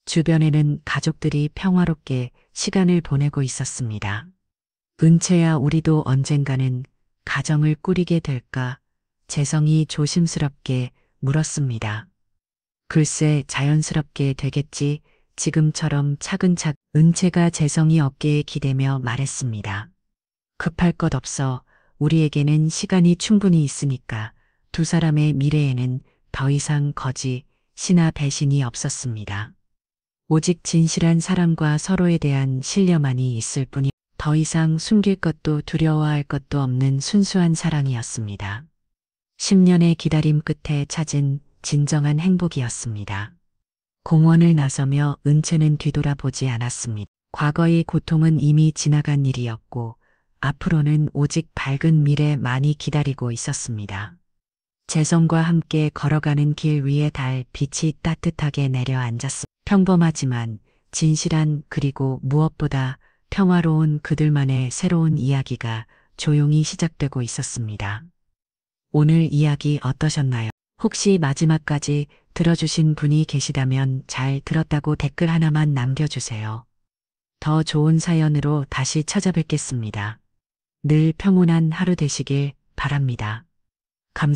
주변에는 가족들이 평화롭게 시간을 보내고 있었습니다. 은채야, 우리도 언젠가는 가정을 꾸리게 될까? 재성이 조심스럽게 물었습니다. 글쎄, 자연스럽게 되겠지. 지금처럼 차근차근. 은채가 재성이 어깨에 기대며 말했습니다. 급할 것 없어. 우리에게는 시간이 충분히 있으니까. 두 사람의 미래에는 더 이상 거짓, 시나 배신이 없었습니다. 오직 진실한 사랑과 서로에 대한 신뢰만이 있을 뿐이 더 이상 숨길 것도 두려워할 것도 없는 순수한 사랑이었습니다. 10년의 기다림 끝에 찾은 진정한 행복이었습니다. 공원을 나서며 은채는 뒤돌아보지 않았습니다. 과거의 고통은 이미 지나간 일이었고 앞으로는 오직 밝은 미래만이 기다리고 있었습니다. 재성과 함께 걸어가는 길 위에 달 빛이 따뜻하게 내려앉았습니다. 평범하지만 진실한, 그리고 무엇보다 평화로운 그들만의 새로운 이야기가 조용히 시작되고 있었습니다. 오늘 이야기 어떠셨나요? 혹시 마지막까지 들어주신 분이 계시다면 잘 들었다고 댓글 하나만 남겨주세요. 더 좋은 사연으로 다시 찾아뵙겠습니다. 늘 평온한 하루 되시길 바랍니다. 감사합니다.